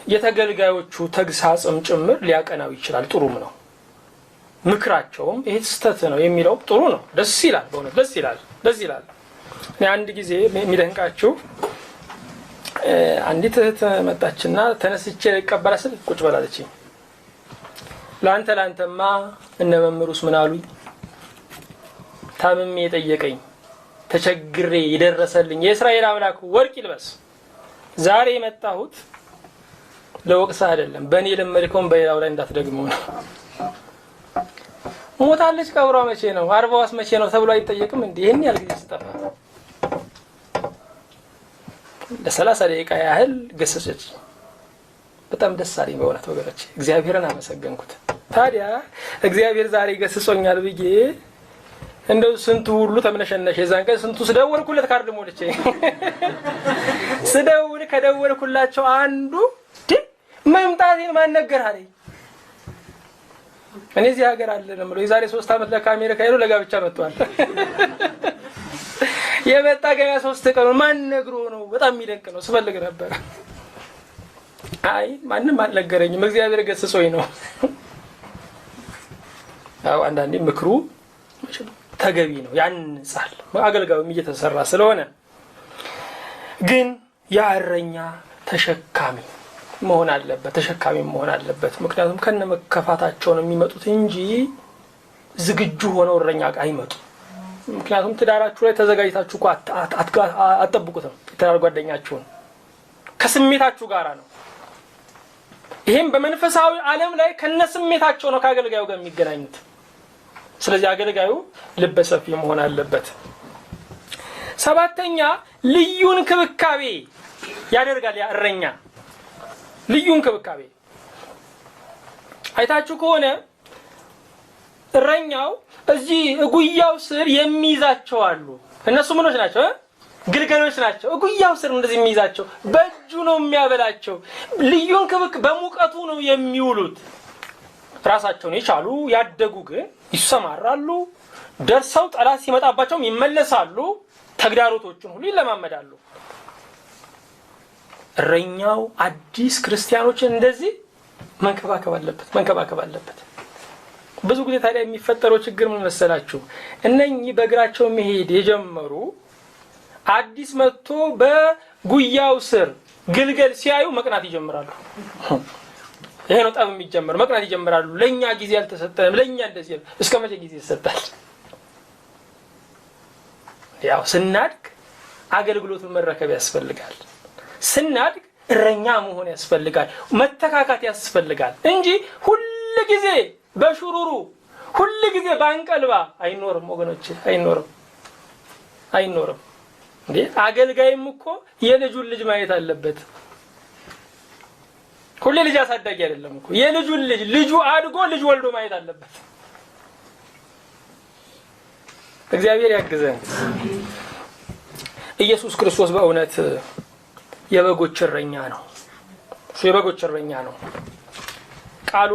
የተገልጋዮቹ ተግሳጽም ጭምር ሊያቀናው ይችላል። ጥሩም ነው። ምክራቸውም ይሄ ስህተት ነው የሚለው ጥሩ ነው። ደስ ይላል። በእውነት ደስ ይላል። እኔ አንድ ጊዜ የሚደንቃችሁ አንዲት እህት መጣችና ተነስቼ ልቀበላ ስል ቁጭ በላለችኝ። ለአንተማ እነ መምህሩስ ምን አሉኝ? ታምሜ የጠየቀኝ ተቸግሬ የደረሰልኝ የእስራኤል አምላክ ወርቅ ይልበስ። ዛሬ የመጣሁት ለወቅሳ አይደለም፣ በእኔ ለመልከውን በሌላው ላይ እንዳትደግመው ነው። ሞታለች፣ ቀብሯ መቼ ነው፣ አርባዋስ መቼ ነው ተብሎ አይጠየቅም እንዴ? ይሄን ያህል ጊዜ ስጠፋ ለ30 ደቂቃ ያህል ገሰጸች። በጣም ደስ አለኝ በእውነት ወገኖቼ፣ እግዚአብሔርን አመሰገንኩት። ታዲያ እግዚአብሔር ዛሬ ገስጾኛል ብዬ እንደው ስንቱ ሁሉ ተመነሸነሽ። የዛን ቀን ስንቱ ስደወልኩለት ካርድ ሞልቼ ከደወልኩላቸው አንዱ መምጣቴን ማን ነገር አለኝ። እኔ እዚህ ሀገር አለ ነው የምለው። የዛሬ 3 ዓመት ለአሜሪካ ሄዶ ለጋብቻ መጥቷል። የመጣ ገና 3 ቀኑ ማን ነግሮ ነው? በጣም የሚደንቅ ነው። ስፈልግ ነበር። አይ ማንም አልነገረኝም፣ እግዚአብሔር ገስጾኝ ነው። አው አንዳንዴ ምክሩ ተገቢ ነው፣ ያንጻል። አገልጋዩም እየተሰራ ስለሆነ ግን ያረኛ ተሸካሚ መሆን አለበት። ምክንያቱም ከነመከፋታቸው ነው የሚመጡት እንጂ ዝግጁ ሆነው እረኛ አይመጡ። ምክንያቱም ትዳራችሁ ላይ ተዘጋጅታችሁ እኮ አትጠብቁትም። የትዳር ጓደኛችሁን ከስሜታችሁ ጋራ ነው። ይሄም በመንፈሳዊ ዓለም ላይ ከነስሜታቸው ነው ከአገልጋዩ ጋር የሚገናኙት። ስለዚህ አገልጋዩ ልበሰፊ መሆን አለበት። 7ኛ ልዩ እንክብካቤ ያደርጋል። ያ እረኛ ልዩ እንክብካቤ አይታችሁ ከሆነ እረኛው እዚህ ጉያው ስር የሚይዛቸው አሉ። እነሱ ምኖች ናቸው? ግልገሎች ናቸው። ጉያው ስር እንደዚህ የሚይዛቸው በእጁ ነው የሚያበላቸው። ልዩ እንክብካቤ በሙቀቱ ነው የሚውሉት። ራሳቸውን የቻሉ ያደጉ ግን ይሰማራሉ። ደርሰው ጠላት ሲመጣባቸውም ይመለሳሉ። ተግዳሮቶችን ሁሉ ይለማመዳሉ። እረኛው አዲስ ክርስቲያኖችን እንደዚህ መንከባከብ አለበት። ብዙ ጊዜ ታዲያ የሚፈጠረው ችግር ምን መሰላችሁ? እነኚህ በእግራቸው መሄድ የጀመሩ አዲስ መጥቶ በጉያው ስር ግልገል ሲያዩ መቅናት ይጀምራሉ። ይሄ ነው ጠብ የሚጀምር። መቅናት ይጀምራሉ። ለኛ ጊዜ አልተሰጠንም፣ ለኛ እንደዚህ እስከ መቼ ጊዜ ይሰጣል? ያው ስናድግ አገልግሎቱን መረከብ ያስፈልጋል። ስናድግ እረኛ መሆን ያስፈልጋል። መተካካት ያስፈልጋል እንጂ ሁሉ ጊዜ በሹሩሩ ሁሉ ጊዜ ባንቀልባ አይኖርም ወገኖቼ፣ አይኖርም። እንዴ አገልጋይም እኮ የልጁን ልጅ ማየት አለበት። ሁሌ ልጅ አሳዳጊ አይደለም እኮ የልጁን ልጁ አድጎ ልጅ ወልዶ ማየት አለበት። እግዚአብሔር ያግዘን። ኢየሱስ ክርስቶስ በእውነት የበጎች እረኛ ነው። እሱ የበጎች እረኛ ነው። ቃሉ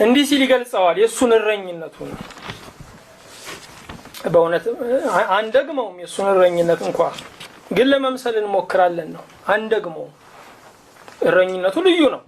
እንዲህ ሲል ይገልጸዋል የእሱን እረኝነቱን። በእውነት አንደግመውም የእሱን እረኝነት እንኳን ግን ለመምሰል እንሞክራለን ነው። አንደግመውም። እረኝነቱ ልዩ ነው።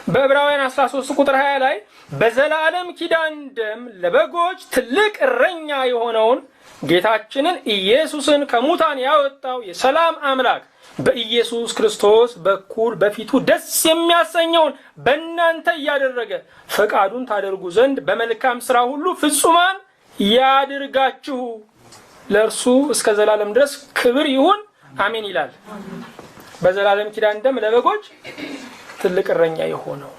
በዕብራውያን 13 ቁጥር 20 ላይ በዘላለም ኪዳን ደም ለበጎች ትልቅ እረኛ የሆነውን ጌታችንን ኢየሱስን ከሙታን ያወጣው የሰላም አምላክ በኢየሱስ ክርስቶስ በኩል በፊቱ ደስ የሚያሰኘውን በእናንተ እያደረገ ፈቃዱን ታደርጉ ዘንድ በመልካም ሥራ ሁሉ ፍጹማን ያድርጋችሁ፣ ለእርሱ እስከ ዘላለም ድረስ ክብር ይሁን አሜን ይላል። በዘላለም ኪዳን ደም ለበጎች ትልቅ እረኛ የሆነው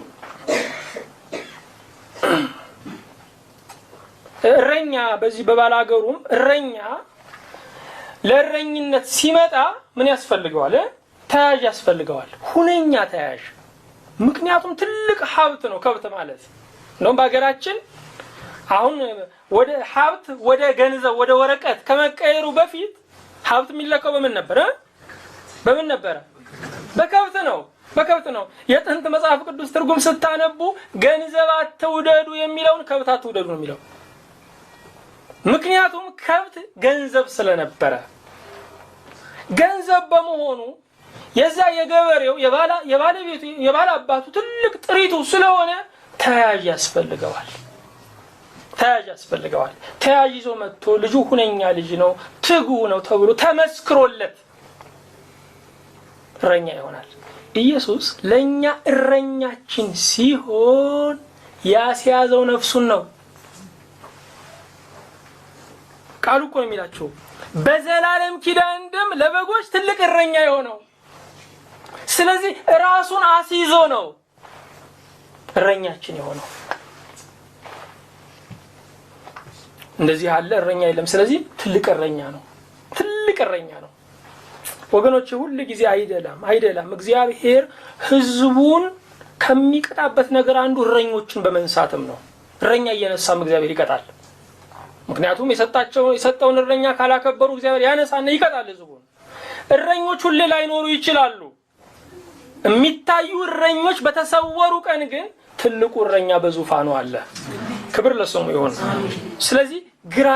እረኛ በዚህ በባላገሩም እረኛ ለእረኝነት ሲመጣ ምን ያስፈልገዋል? ተያዥ ያስፈልገዋል። ሁነኛ ተያዥ። ምክንያቱም ትልቅ ሀብት ነው ከብት ማለት ነው። በአገራችን አሁን ወደ ሀብት ወደ ገንዘብ ወደ ወረቀት ከመቀየሩ በፊት ሀብት የሚለካው በምን ነበረ? በከብት ነው። በከብት ነው። የጥንት መጽሐፍ ቅዱስ ትርጉም ስታነቡ ገንዘብ አትውደዱ የሚለውን ከብት አትውደዱ ነው የሚለው። ምክንያቱም ከብት ገንዘብ ስለነበረ፣ ገንዘብ በመሆኑ የዛ የገበሬው የባለቤቱ የባለ አባቱ ትልቅ ጥሪቱ ስለሆነ ተያዥ ያስፈልገዋል። ተያዥ ይዞ መጥቶ ልጁ ሁነኛ ልጅ ነው፣ ትጉ ነው ተብሎ ተመስክሮለት እረኛ ይሆናል። ኢየሱስ ለኛ እረኛችን ሲሆን ያስያዘው ነፍሱን ነው። ቃሉ እኮ ነው የሚላቸው በዘላለም ኪዳን ደም ለበጎች ትልቅ እረኛ የሆነው። ስለዚህ ራሱን አስይዞ ነው እረኛችን የሆነው። እንደዚህ ያለ እረኛ የለም። ስለዚህ ትልቅ እረኛ ነው። ወገኖች ሁሉ ጊዜ አይደለም እግዚአብሔር ሕዝቡን ከሚቀጣበት ነገር አንዱ እረኞችን በመንሳትም ነው። እረኛ እየነሳም እግዚአብሔር ይቀጣል። ምክንያቱም የሰጠውን እረኛ ካላከበሩ እግዚአብሔር ያነሳና ይቀጣል ሕዝቡን። እረኞች ሁሉ ላይኖሩ ይችላሉ። የሚታዩ እረኞች በተሰወሩ ቀን ግን ትልቁ እረኛ በዙፋኑ አለ። ክብር ለስሙ ይሁን። ስለዚህ ግራ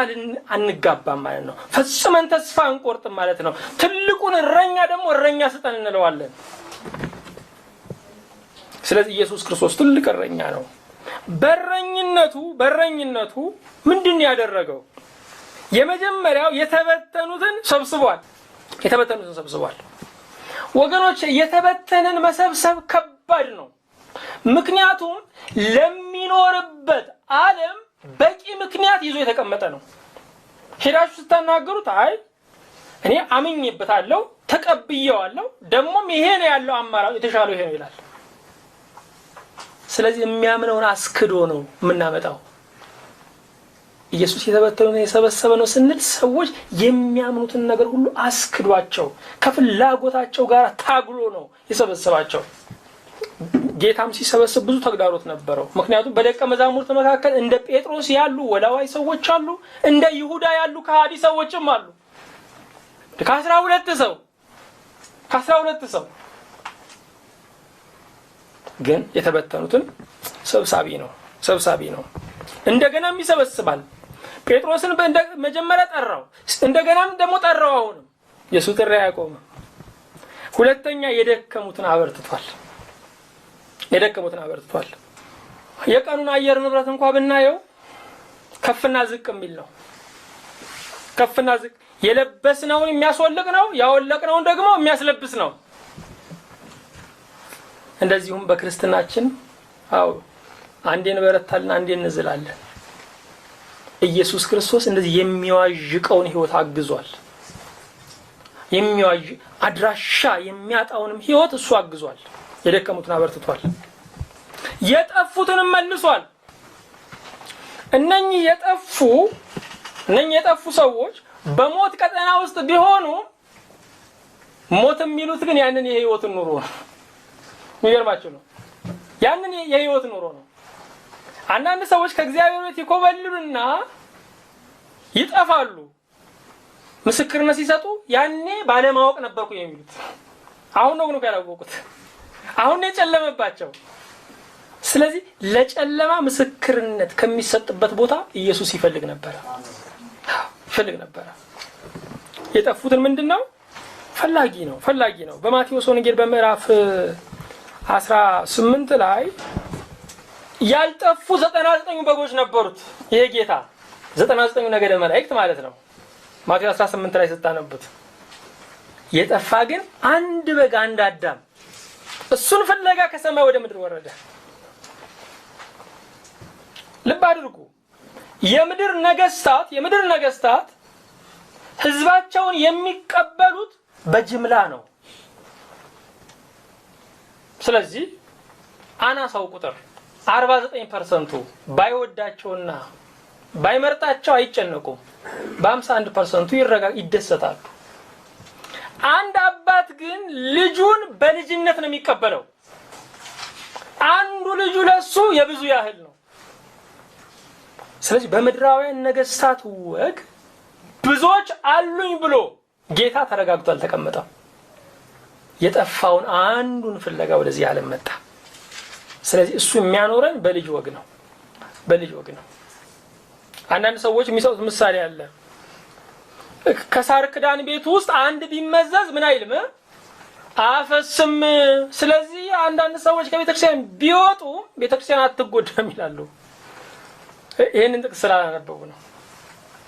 አንጋባም ማለት ነው። ፈጽመን ተስፋ አንቆርጥም ማለት ነው። ትልቁን እረኛ ደግሞ እረኛ ስጠን እንለዋለን። ስለዚህ ኢየሱስ ክርስቶስ ትልቅ እረኛ ነው። በረኝነቱ ምንድን ያደረገው? የመጀመሪያው የተበተኑትን ሰብስቧል። ወገኖች የተበተነን መሰብሰብ ከባድ ነው። ምክንያቱም ለሚኖርበት ዓለም በቂ ምክንያት ይዞ የተቀመጠ ነው። ሄዳችሁ ስታናገሩት አይ እኔ አምኜበታለሁ፣ ተቀብዬዋለሁ፣ ደግሞም ይሄ ነው ያለው አማራጭ የተሻለው ይሄ ነው ይላል። ስለዚህ የሚያምነውን አስክዶ ነው የምናመጣው። ኢየሱስ የተበተነውን የሰበሰበ ነው ስንል ሰዎች የሚያምኑትን ነገር ሁሉ አስክዷቸው ከፍላጎታቸው ጋር ታግሎ ነው የሰበሰባቸው። ጌታም ሲሰበስብ ብዙ ተግዳሮት ነበረው። ምክንያቱም በደቀ መዛሙርት መካከል እንደ ጴጥሮስ ያሉ ወላዋይ ሰዎች አሉ፣ እንደ ይሁዳ ያሉ ከሃዲ ሰዎችም አሉ። ከ12 ሰው ግን የተበተኑትን ሰብሳቢ ነው። እንደገናም ይሰበስባል። ጴጥሮስን መጀመሪያ ጠራው፣ እንደገናም ደግሞ ጠራው። አሁንም የሱ ጥሪ አያቆምም። ሁለተኛ የደከሙትን አበርትቷል። የቀኑን አየር ንብረት እንኳን ብናየው ከፍና ዝቅ የሚል ነው። ከፍና ዝቅ የለበስነውን የሚያስወልቅ ነው፣ ያወለቅነውን ደግሞ የሚያስለብስ ነው። እንደዚሁም በክርስትናችን አንዴ እንበረታለን፣ አንዴ እንዝላለን። ኢየሱስ ክርስቶስ እንደዚህ የሚዋዥቀውን ህይወት አግዟል። አድራሻ የሚያጣውንም ህይወት እሱ አግዟል። የደከሙትን አበርትቷል። የጠፉትንም መልሷል። እነኚህ የጠፉ ሰዎች በሞት ቀጠና ውስጥ ቢሆኑ ሞት የሚሉት ግን ያንን የህይወትን ኑሮ ነው። የሚገርማችሁ ነው። ያንን የህይወት ኑሮ ነው። አንዳንድ ሰዎች ከእግዚአብሔር ቤት ይኮበልሉና ይጠፋሉ። ምስክርነት ሲሰጡ ያኔ ባለማወቅ ነበርኩ የሚሉት አሁን ነው ግን ያላወቁት። አሁን ነው የጨለመባቸው። ስለዚህ ለጨለማ ምስክርነት ከሚሰጥበት ቦታ ኢየሱስ ይፈልግ ነበር። የጠፉትን ምንድነው? ፈላጊ ነው። በማቴዎስ ወንጌል በምዕራፍ 18 ላይ ያልጠፉ 99 በጎች ነበሩት። ይሄ ጌታ 99 ነገደ መላእክት ማለት ነው። ማቴዎስ 18 ላይ ስታነቡት የጠፋ ግን አንድ በግ፣ አንድ አዳም፣ እሱን ፍለጋ ከሰማይ ወደ ምድር ወረደ። ልብ አድርጉ። የምድር ነገስታት ህዝባቸውን የሚቀበሉት በጅምላ ነው። ስለዚህ አናሳው ቁጥር 49% ባይወዳቸውና ባይመርጣቸው አይጨነቁም። በ51% ይደሰታሉ። አንድ አባት ግን ልጁን በልጅነት ነው የሚቀበለው። አንዱ ልጁ ለሱ የብዙ ያህል ነው። ስለዚህ በምድራውያን ነገስታት ወግ ብዙዎች አሉኝ ብሎ ጌታ ተረጋግቶ አልተቀመጠም። የጠፋውን አንዱን ፍለጋ ወደዚህ ዓለም መጣ። ስለዚህ እሱ የሚያኖረን በልጅ ወግ ነው። አንዳንድ ሰዎች የሚሰጡት ምሳሌ አለ። ከሳር ክዳን ቤት ውስጥ አንድ ቢመዘዝ ምን አይልም? አፈስም። ስለዚህ አንዳንድ ሰዎች ከቤተክርስቲያን ቢወጡ ቤተክርስቲያን አትጎዳም ይላሉ። ይሄንን ጥቅስ ስላላነበቡ ነው።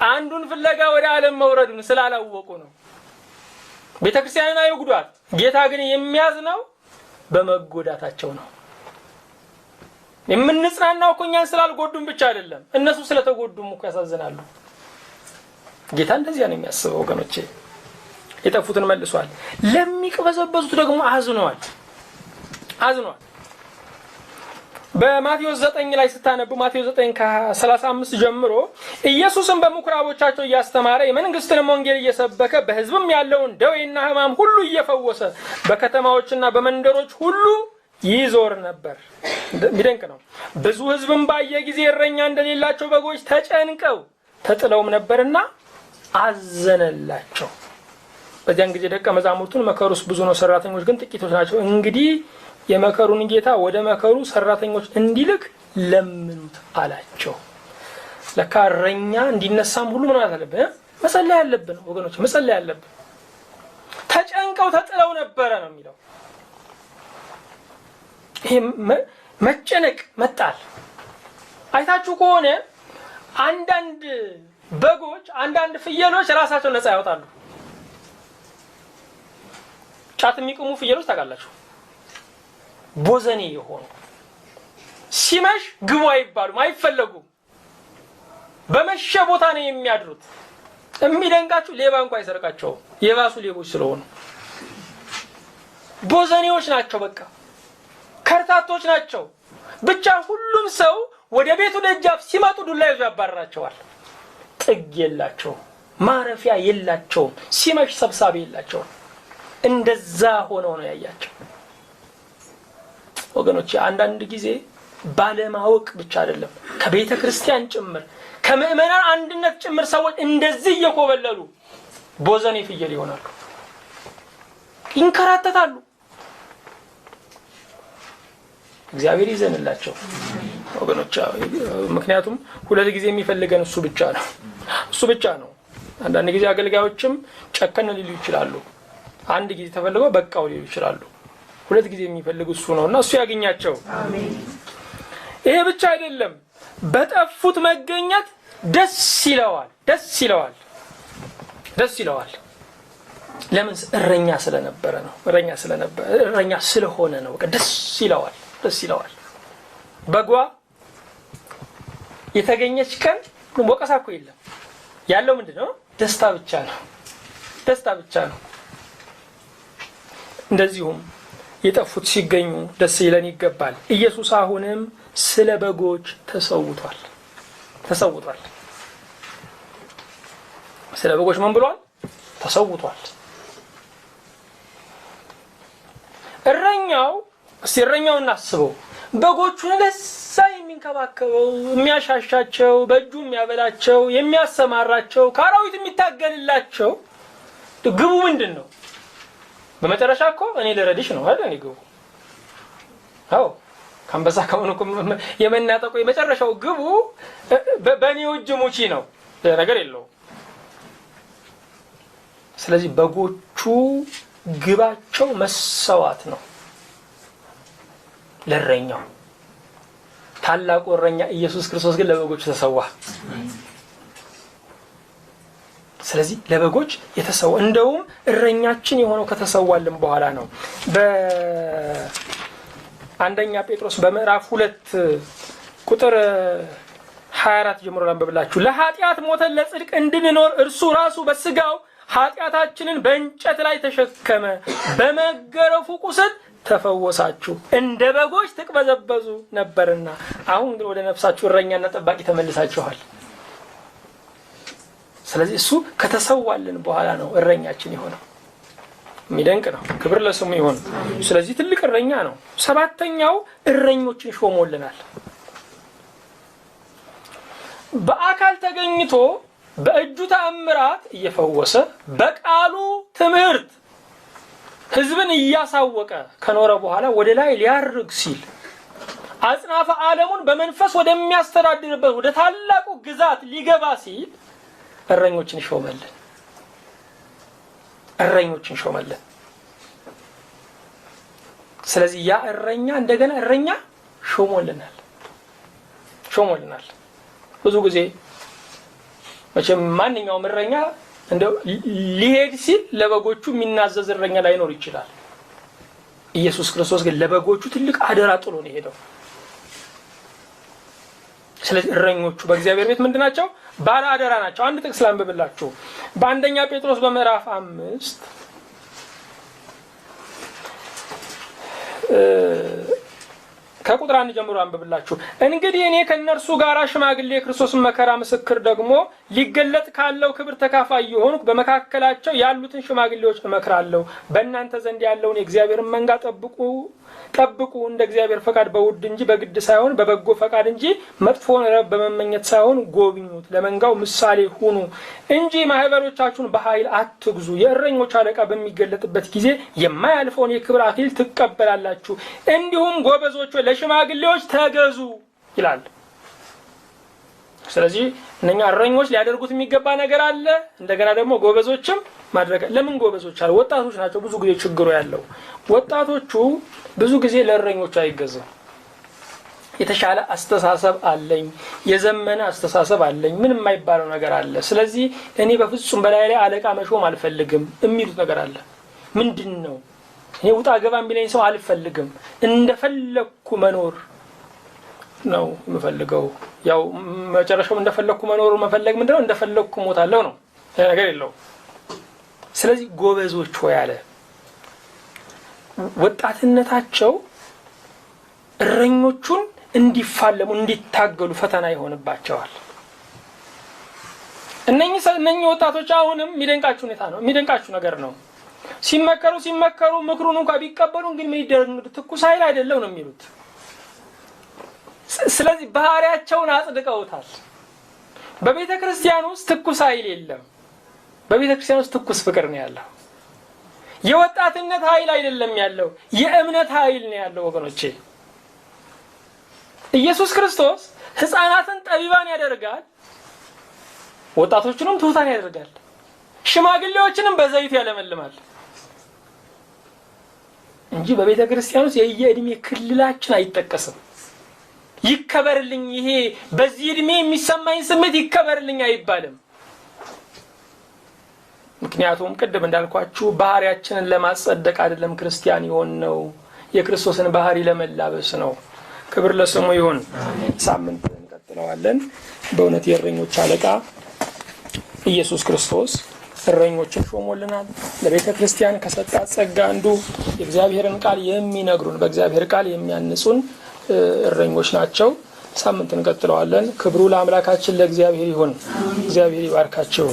አንዱን ፍለጋ ወደ ዓለም መውረዱን ስላላወቁ ነው። ቤተክርስቲያንን አይጉዷት። ጌታ ግን የሚያዝነው በመጎዳታቸው ነው። የምንጽናናው እኮ እኛን ስላልጎዱም ብቻ አይደለም፣ እነሱ ስለተጎዱም እኮ ያሳዝናሉ። ጌታ እንደዚያ ነው የሚያስበው ወገኖቼ። የጠፉትን መልሷል፣ ለሚቅበዘበዙት ደግሞ አዝኗል። በማቴዎስ 9 ላይ ስታነቡ ማቴዎስ 9 ከ35 ጀምሮ ኢየሱስም በምኩራቦቻቸው እያስተማረ የመንግስትንም ወንጌል እየሰበከ በሕዝብም ያለውን ደዌና ሕማም ሁሉ እየፈወሰ በከተማዎችና በመንደሮች ሁሉ ይዞር ነበር። የሚደንቅ ነው። ብዙ ሕዝብም ባየ ጊዜ እረኛ እንደሌላቸው በጎች ተጨንቀው ተጥለውም ነበርና አዘነላቸው። በዚያን ጊዜ ደቀ መዛሙርቱን መከሩስ ብዙ ነው፣ ሰራተኞች ግን ጥቂቶች ናቸው። እንግዲህ የመከሩን ጌታ ወደ መከሩ ሰራተኞች እንዲልክ ለምኑት አላቸው። ለካ እረኛ እንዲነሳም ሁሉ ምን አለብን? መጸለይ አለብን ወገኖች፣ መጸለይ አለብን። ተጨንቀው ተጥለው ነበረ ነው የሚለው። ይሄ መጨነቅ መጣል አይታችሁ ከሆነ አንዳንድ በጎች፣ አንዳንድ ፍየሎች ራሳቸውን ነፃ ያወጣሉ። ጫት የሚቅሙ ፍየሎች ታውቃላችሁ? ቦዘኔ የሆኑ ሲመሽ ግቡ አይባሉም፣ አይፈለጉም። በመሸ ቦታ ነው የሚያድሩት። የሚደንቃችሁ ሌባ እንኳን አይሰርቃቸውም፣ የባሱ ሌቦች ስለሆኑ ቦዘኔዎች ናቸው። በቃ ከርታቶች ናቸው። ብቻ ሁሉም ሰው ወደ ቤቱ ደጃፍ ሲመጡ ዱላ ይዞ ያባርራቸዋል። ጥግ የላቸውም፣ ማረፊያ የላቸውም፣ ሲመሽ ሰብሳቢ የላቸውም። እንደዛ ሆነው ነው ያያቸው ወገኖች። አንዳንድ ጊዜ ባለማወቅ ብቻ አይደለም፣ ከቤተ ክርስቲያን ጭምር ከምእመናን አንድነት ጭምር ሰዎች እንደዚህ እየኮበለሉ ቦዘኔ ፍየል ይሆናሉ፣ ይንከራተታሉ። እግዚአብሔር ይዘንላቸው ወገኖች። ምክንያቱም ሁለት ጊዜ የሚፈልገን እሱ ብቻ ነው። አንዳንድ ጊዜ አገልጋዮችም ጨከን ሊሉ ይችላሉ። አንድ ጊዜ ተፈልገው በቃው ሊሉ ይችላሉ። ሁለት ጊዜ የሚፈልግ እሱ ነውና እሱ ያገኛቸው። አሜን። ይሄ ብቻ አይደለም፣ በጠፉት መገኘት ደስ ይለዋል። ለምን? እረኛ ስለነበረ ነው። እረኛ ስለሆነ ነው። ደስ ይለዋል። በጓ የተገኘች ቀን ወቀሳ እኮ የለም። ያለው ምንድነው? ደስታ ብቻ ነው። እንደዚሁም የጠፉት ሲገኙ ደስ ይለን ይገባል። ኢየሱስ አሁንም ስለ በጎች ተሰውቷል። ስለ በጎች ምን ብሏል? ተሰውቷል። እረኛው እረኛው እናስበው። በጎቹን ለዛ የሚንከባከበው፣ የሚያሻሻቸው፣ በእጁ የሚያበላቸው፣ የሚያሰማራቸው፣ ከአራዊት የሚታገልላቸው ግቡ ምንድነው? በመጨረሻ እኮ እኔ ልረድሽ ነው አይደል? እኔ ግቡ አዎ ከአንበሳ ከሆነኩ የመናጠቁ የመጨረሻው ግቡ በእኔ እጅ ሙቺ ነው፣ ነገር የለውም። ስለዚህ በጎቹ ግባቸው መሰዋት ነው ለእረኛው። ታላቁ እረኛ ኢየሱስ ክርስቶስ ግን ለበጎቹ ተሰዋ። ስለዚህ ለበጎች የተሰዋ እንደውም እረኛችን የሆነው ከተሰዋልን በኋላ ነው። በአንደኛ ጴጥሮስ በምዕራፍ 2 ቁጥር 24 ጀምሮ ላንብብላችሁ። ለኃጢአት ሞተን ለጽድቅ እንድንኖር እርሱ ራሱ በስጋው ኃጢአታችንን በእንጨት ላይ ተሸከመ፣ በመገረፉ ቁስል ተፈወሳችሁ። እንደ በጎች ትቅበዘበዙ ነበርና አሁን ግን ወደ ነፍሳችሁ እረኛና ጠባቂ ተመልሳችኋል። ስለዚህ እሱ ከተሰዋልን በኋላ ነው እረኛችን የሆነው። የሚደንቅ ነው። ክብር ለስሙ ይሁን። ስለዚህ ትልቅ እረኛ ነው። ሰባተኛው እረኞችን ሾሞልናል። በአካል ተገኝቶ በእጁ ተአምራት እየፈወሰ በቃሉ ትምህርት ሕዝብን እያሳወቀ ከኖረ በኋላ ወደ ላይ ሊያርግ ሲል አጽናፈ ዓለሙን በመንፈስ ወደሚያስተዳድርበት ወደ ታላቁ ግዛት ሊገባ ሲል እረኞችን ሾመልን። እረኞችን ሾመልን። ስለዚህ ያ እረኛ እንደገና እረኛ ሾሞልናል። ብዙ ጊዜ መቼም ማንኛውም እረኛ እንደው ሊሄድ ሲል ለበጎቹ የሚናዘዝ እረኛ ላይኖር ይችላል። ኢየሱስ ክርስቶስ ግን ለበጎቹ ትልቅ አደራ ጥሎ ነው የሄደው። ስለዚህ እረኞቹ በእግዚአብሔር ቤት ምንድናቸው? ባለ አደራ ናቸው። አንድ ጥቅስ ላንብብላችሁ። በአንደኛ ጴጥሮስ በምዕራፍ 5 ከቁጥር 1 ጀምሮ አንብብላችሁ። እንግዲህ እኔ ከነርሱ ጋር ሽማግሌ የክርስቶስን መከራ ምስክር ደግሞ ሊገለጥ ካለው ክብር ተካፋይ የሆንኩ በመካከላቸው ያሉትን ሽማግሌዎች እመክራለሁ። በእናንተ ዘንድ ያለውን የእግዚአብሔርን መንጋ ጠብቁ፣ እንደ እግዚአብሔር ፈቃድ በውድ እንጂ በግድ ሳይሆን በበጎ ፈቃድ እንጂ መጥፎን ረብ በመመኘት ሳይሆን ጎብኙት። ለመንጋው ምሳሌ ሁኑ እንጂ ማህበሮቻችሁን በኃይል አትግዙ። የእረኞች አለቃ በሚገለጥበት ጊዜ የማያልፈውን የክብር አክሊል ትቀበላላችሁ። እንዲሁም ጎበዞች ለሽማግሌዎች ተገዙ ይላል። ስለዚህ እነኛ እረኞች ሊያደርጉት የሚገባ ነገር አለ። እንደገና ደግሞ ጎበዞችም ማድረግ። ለምን ጎበዞች አለ? ወጣቶች ናቸው ብዙ ጊዜ ችግሩ ያለው። ወጣቶቹ ብዙ ጊዜ ለእረኞች አይገዙም። የተሻለ አስተሳሰብ አለኝ፣ የዘመነ አስተሳሰብ አለኝ፣ ምን የማይባለው ነገር አለ። ስለዚህ እኔ በፍጹም በላይ ላይ አለቃ መሾም አልፈልግም የሚሉት ነገር አለ። ምንድነው? እኔ ውጣ ገባ የሚለኝ ሰው አልፈልግም፣ እንደፈለኩ መኖር ነው የምፈልገው። ያው መጨረሻው እንደፈለኩ መኖር መፈለግ ምንድነው? እንደፈለኩ ሞታለሁ ነው፣ ነገር የለውም። ስለዚህ ጎበዞች ሆይ አለ። ወጣትነታቸው እረኞቹን እንዲፋለሙ እንዲታገሉ ፈተና ይሆንባቸዋል። እነኚህ ወጣቶች አሁንም የሚደንቃችሁ ሁኔታ ነው፣ የሚደንቃችሁ ነገር ነው። ሲመከሩ ምክሩን እንኳን ቢቀበሉ ግን ምን ይደረግ ትኩስ ኃይል አይደለም ነው የሚሉት። ስለዚህ ባህሪያቸውን አጽድቀውታል። በቤተ ክርስቲያን ውስጥ ትኩስ ኃይል የለም። በቤተ ክርስቲያን ውስጥ ትኩስ ፍቅር ነው ያለው። የወጣትነት ኃይል አይደለም ያለው፣ የእምነት ኃይል ነው ያለው ወገኖቼ። ኢየሱስ ክርስቶስ ሕፃናትን ጠቢባን ያደርጋል፣ ወጣቶችንም ትሑታን ያደርጋል፣ ሽማግሌዎችንም በዘይት ያለመልማል እንጂ በቤተ ክርስቲያን ውስጥ የእድሜ ክልላችን አይጠቀስም። ይከበርልኝ፣ ይሄ በዚህ እድሜ የሚሰማኝ ስሜት ይከበርልኝ አይባልም። ምክንያቱም ቅድም እንዳልኳችሁ ባህሪያችንን ለማጸደቅ አይደለም ክርስቲያን የሆነው፣ የክርስቶስን ባህሪ ለመላበስ ነው። ክብር ለስሙ ይሁን። ሳምንት እንቀጥለዋለን። በእውነት የእረኞች አለቃ ኢየሱስ ክርስቶስ እረኞችን ሾሞልናል። ለቤተ ክርስቲያን ከሰጣት ጸጋ አንዱ የእግዚአብሔርን ቃል የሚነግሩን፣ በእግዚአብሔር ቃል የሚያንጹን እረኞች ናቸው። ሳምንት እንቀጥለዋለን። ክብሩ ለአምላካችን ለእግዚአብሔር ይሁን። እግዚአብሔር ይባርካችሁ።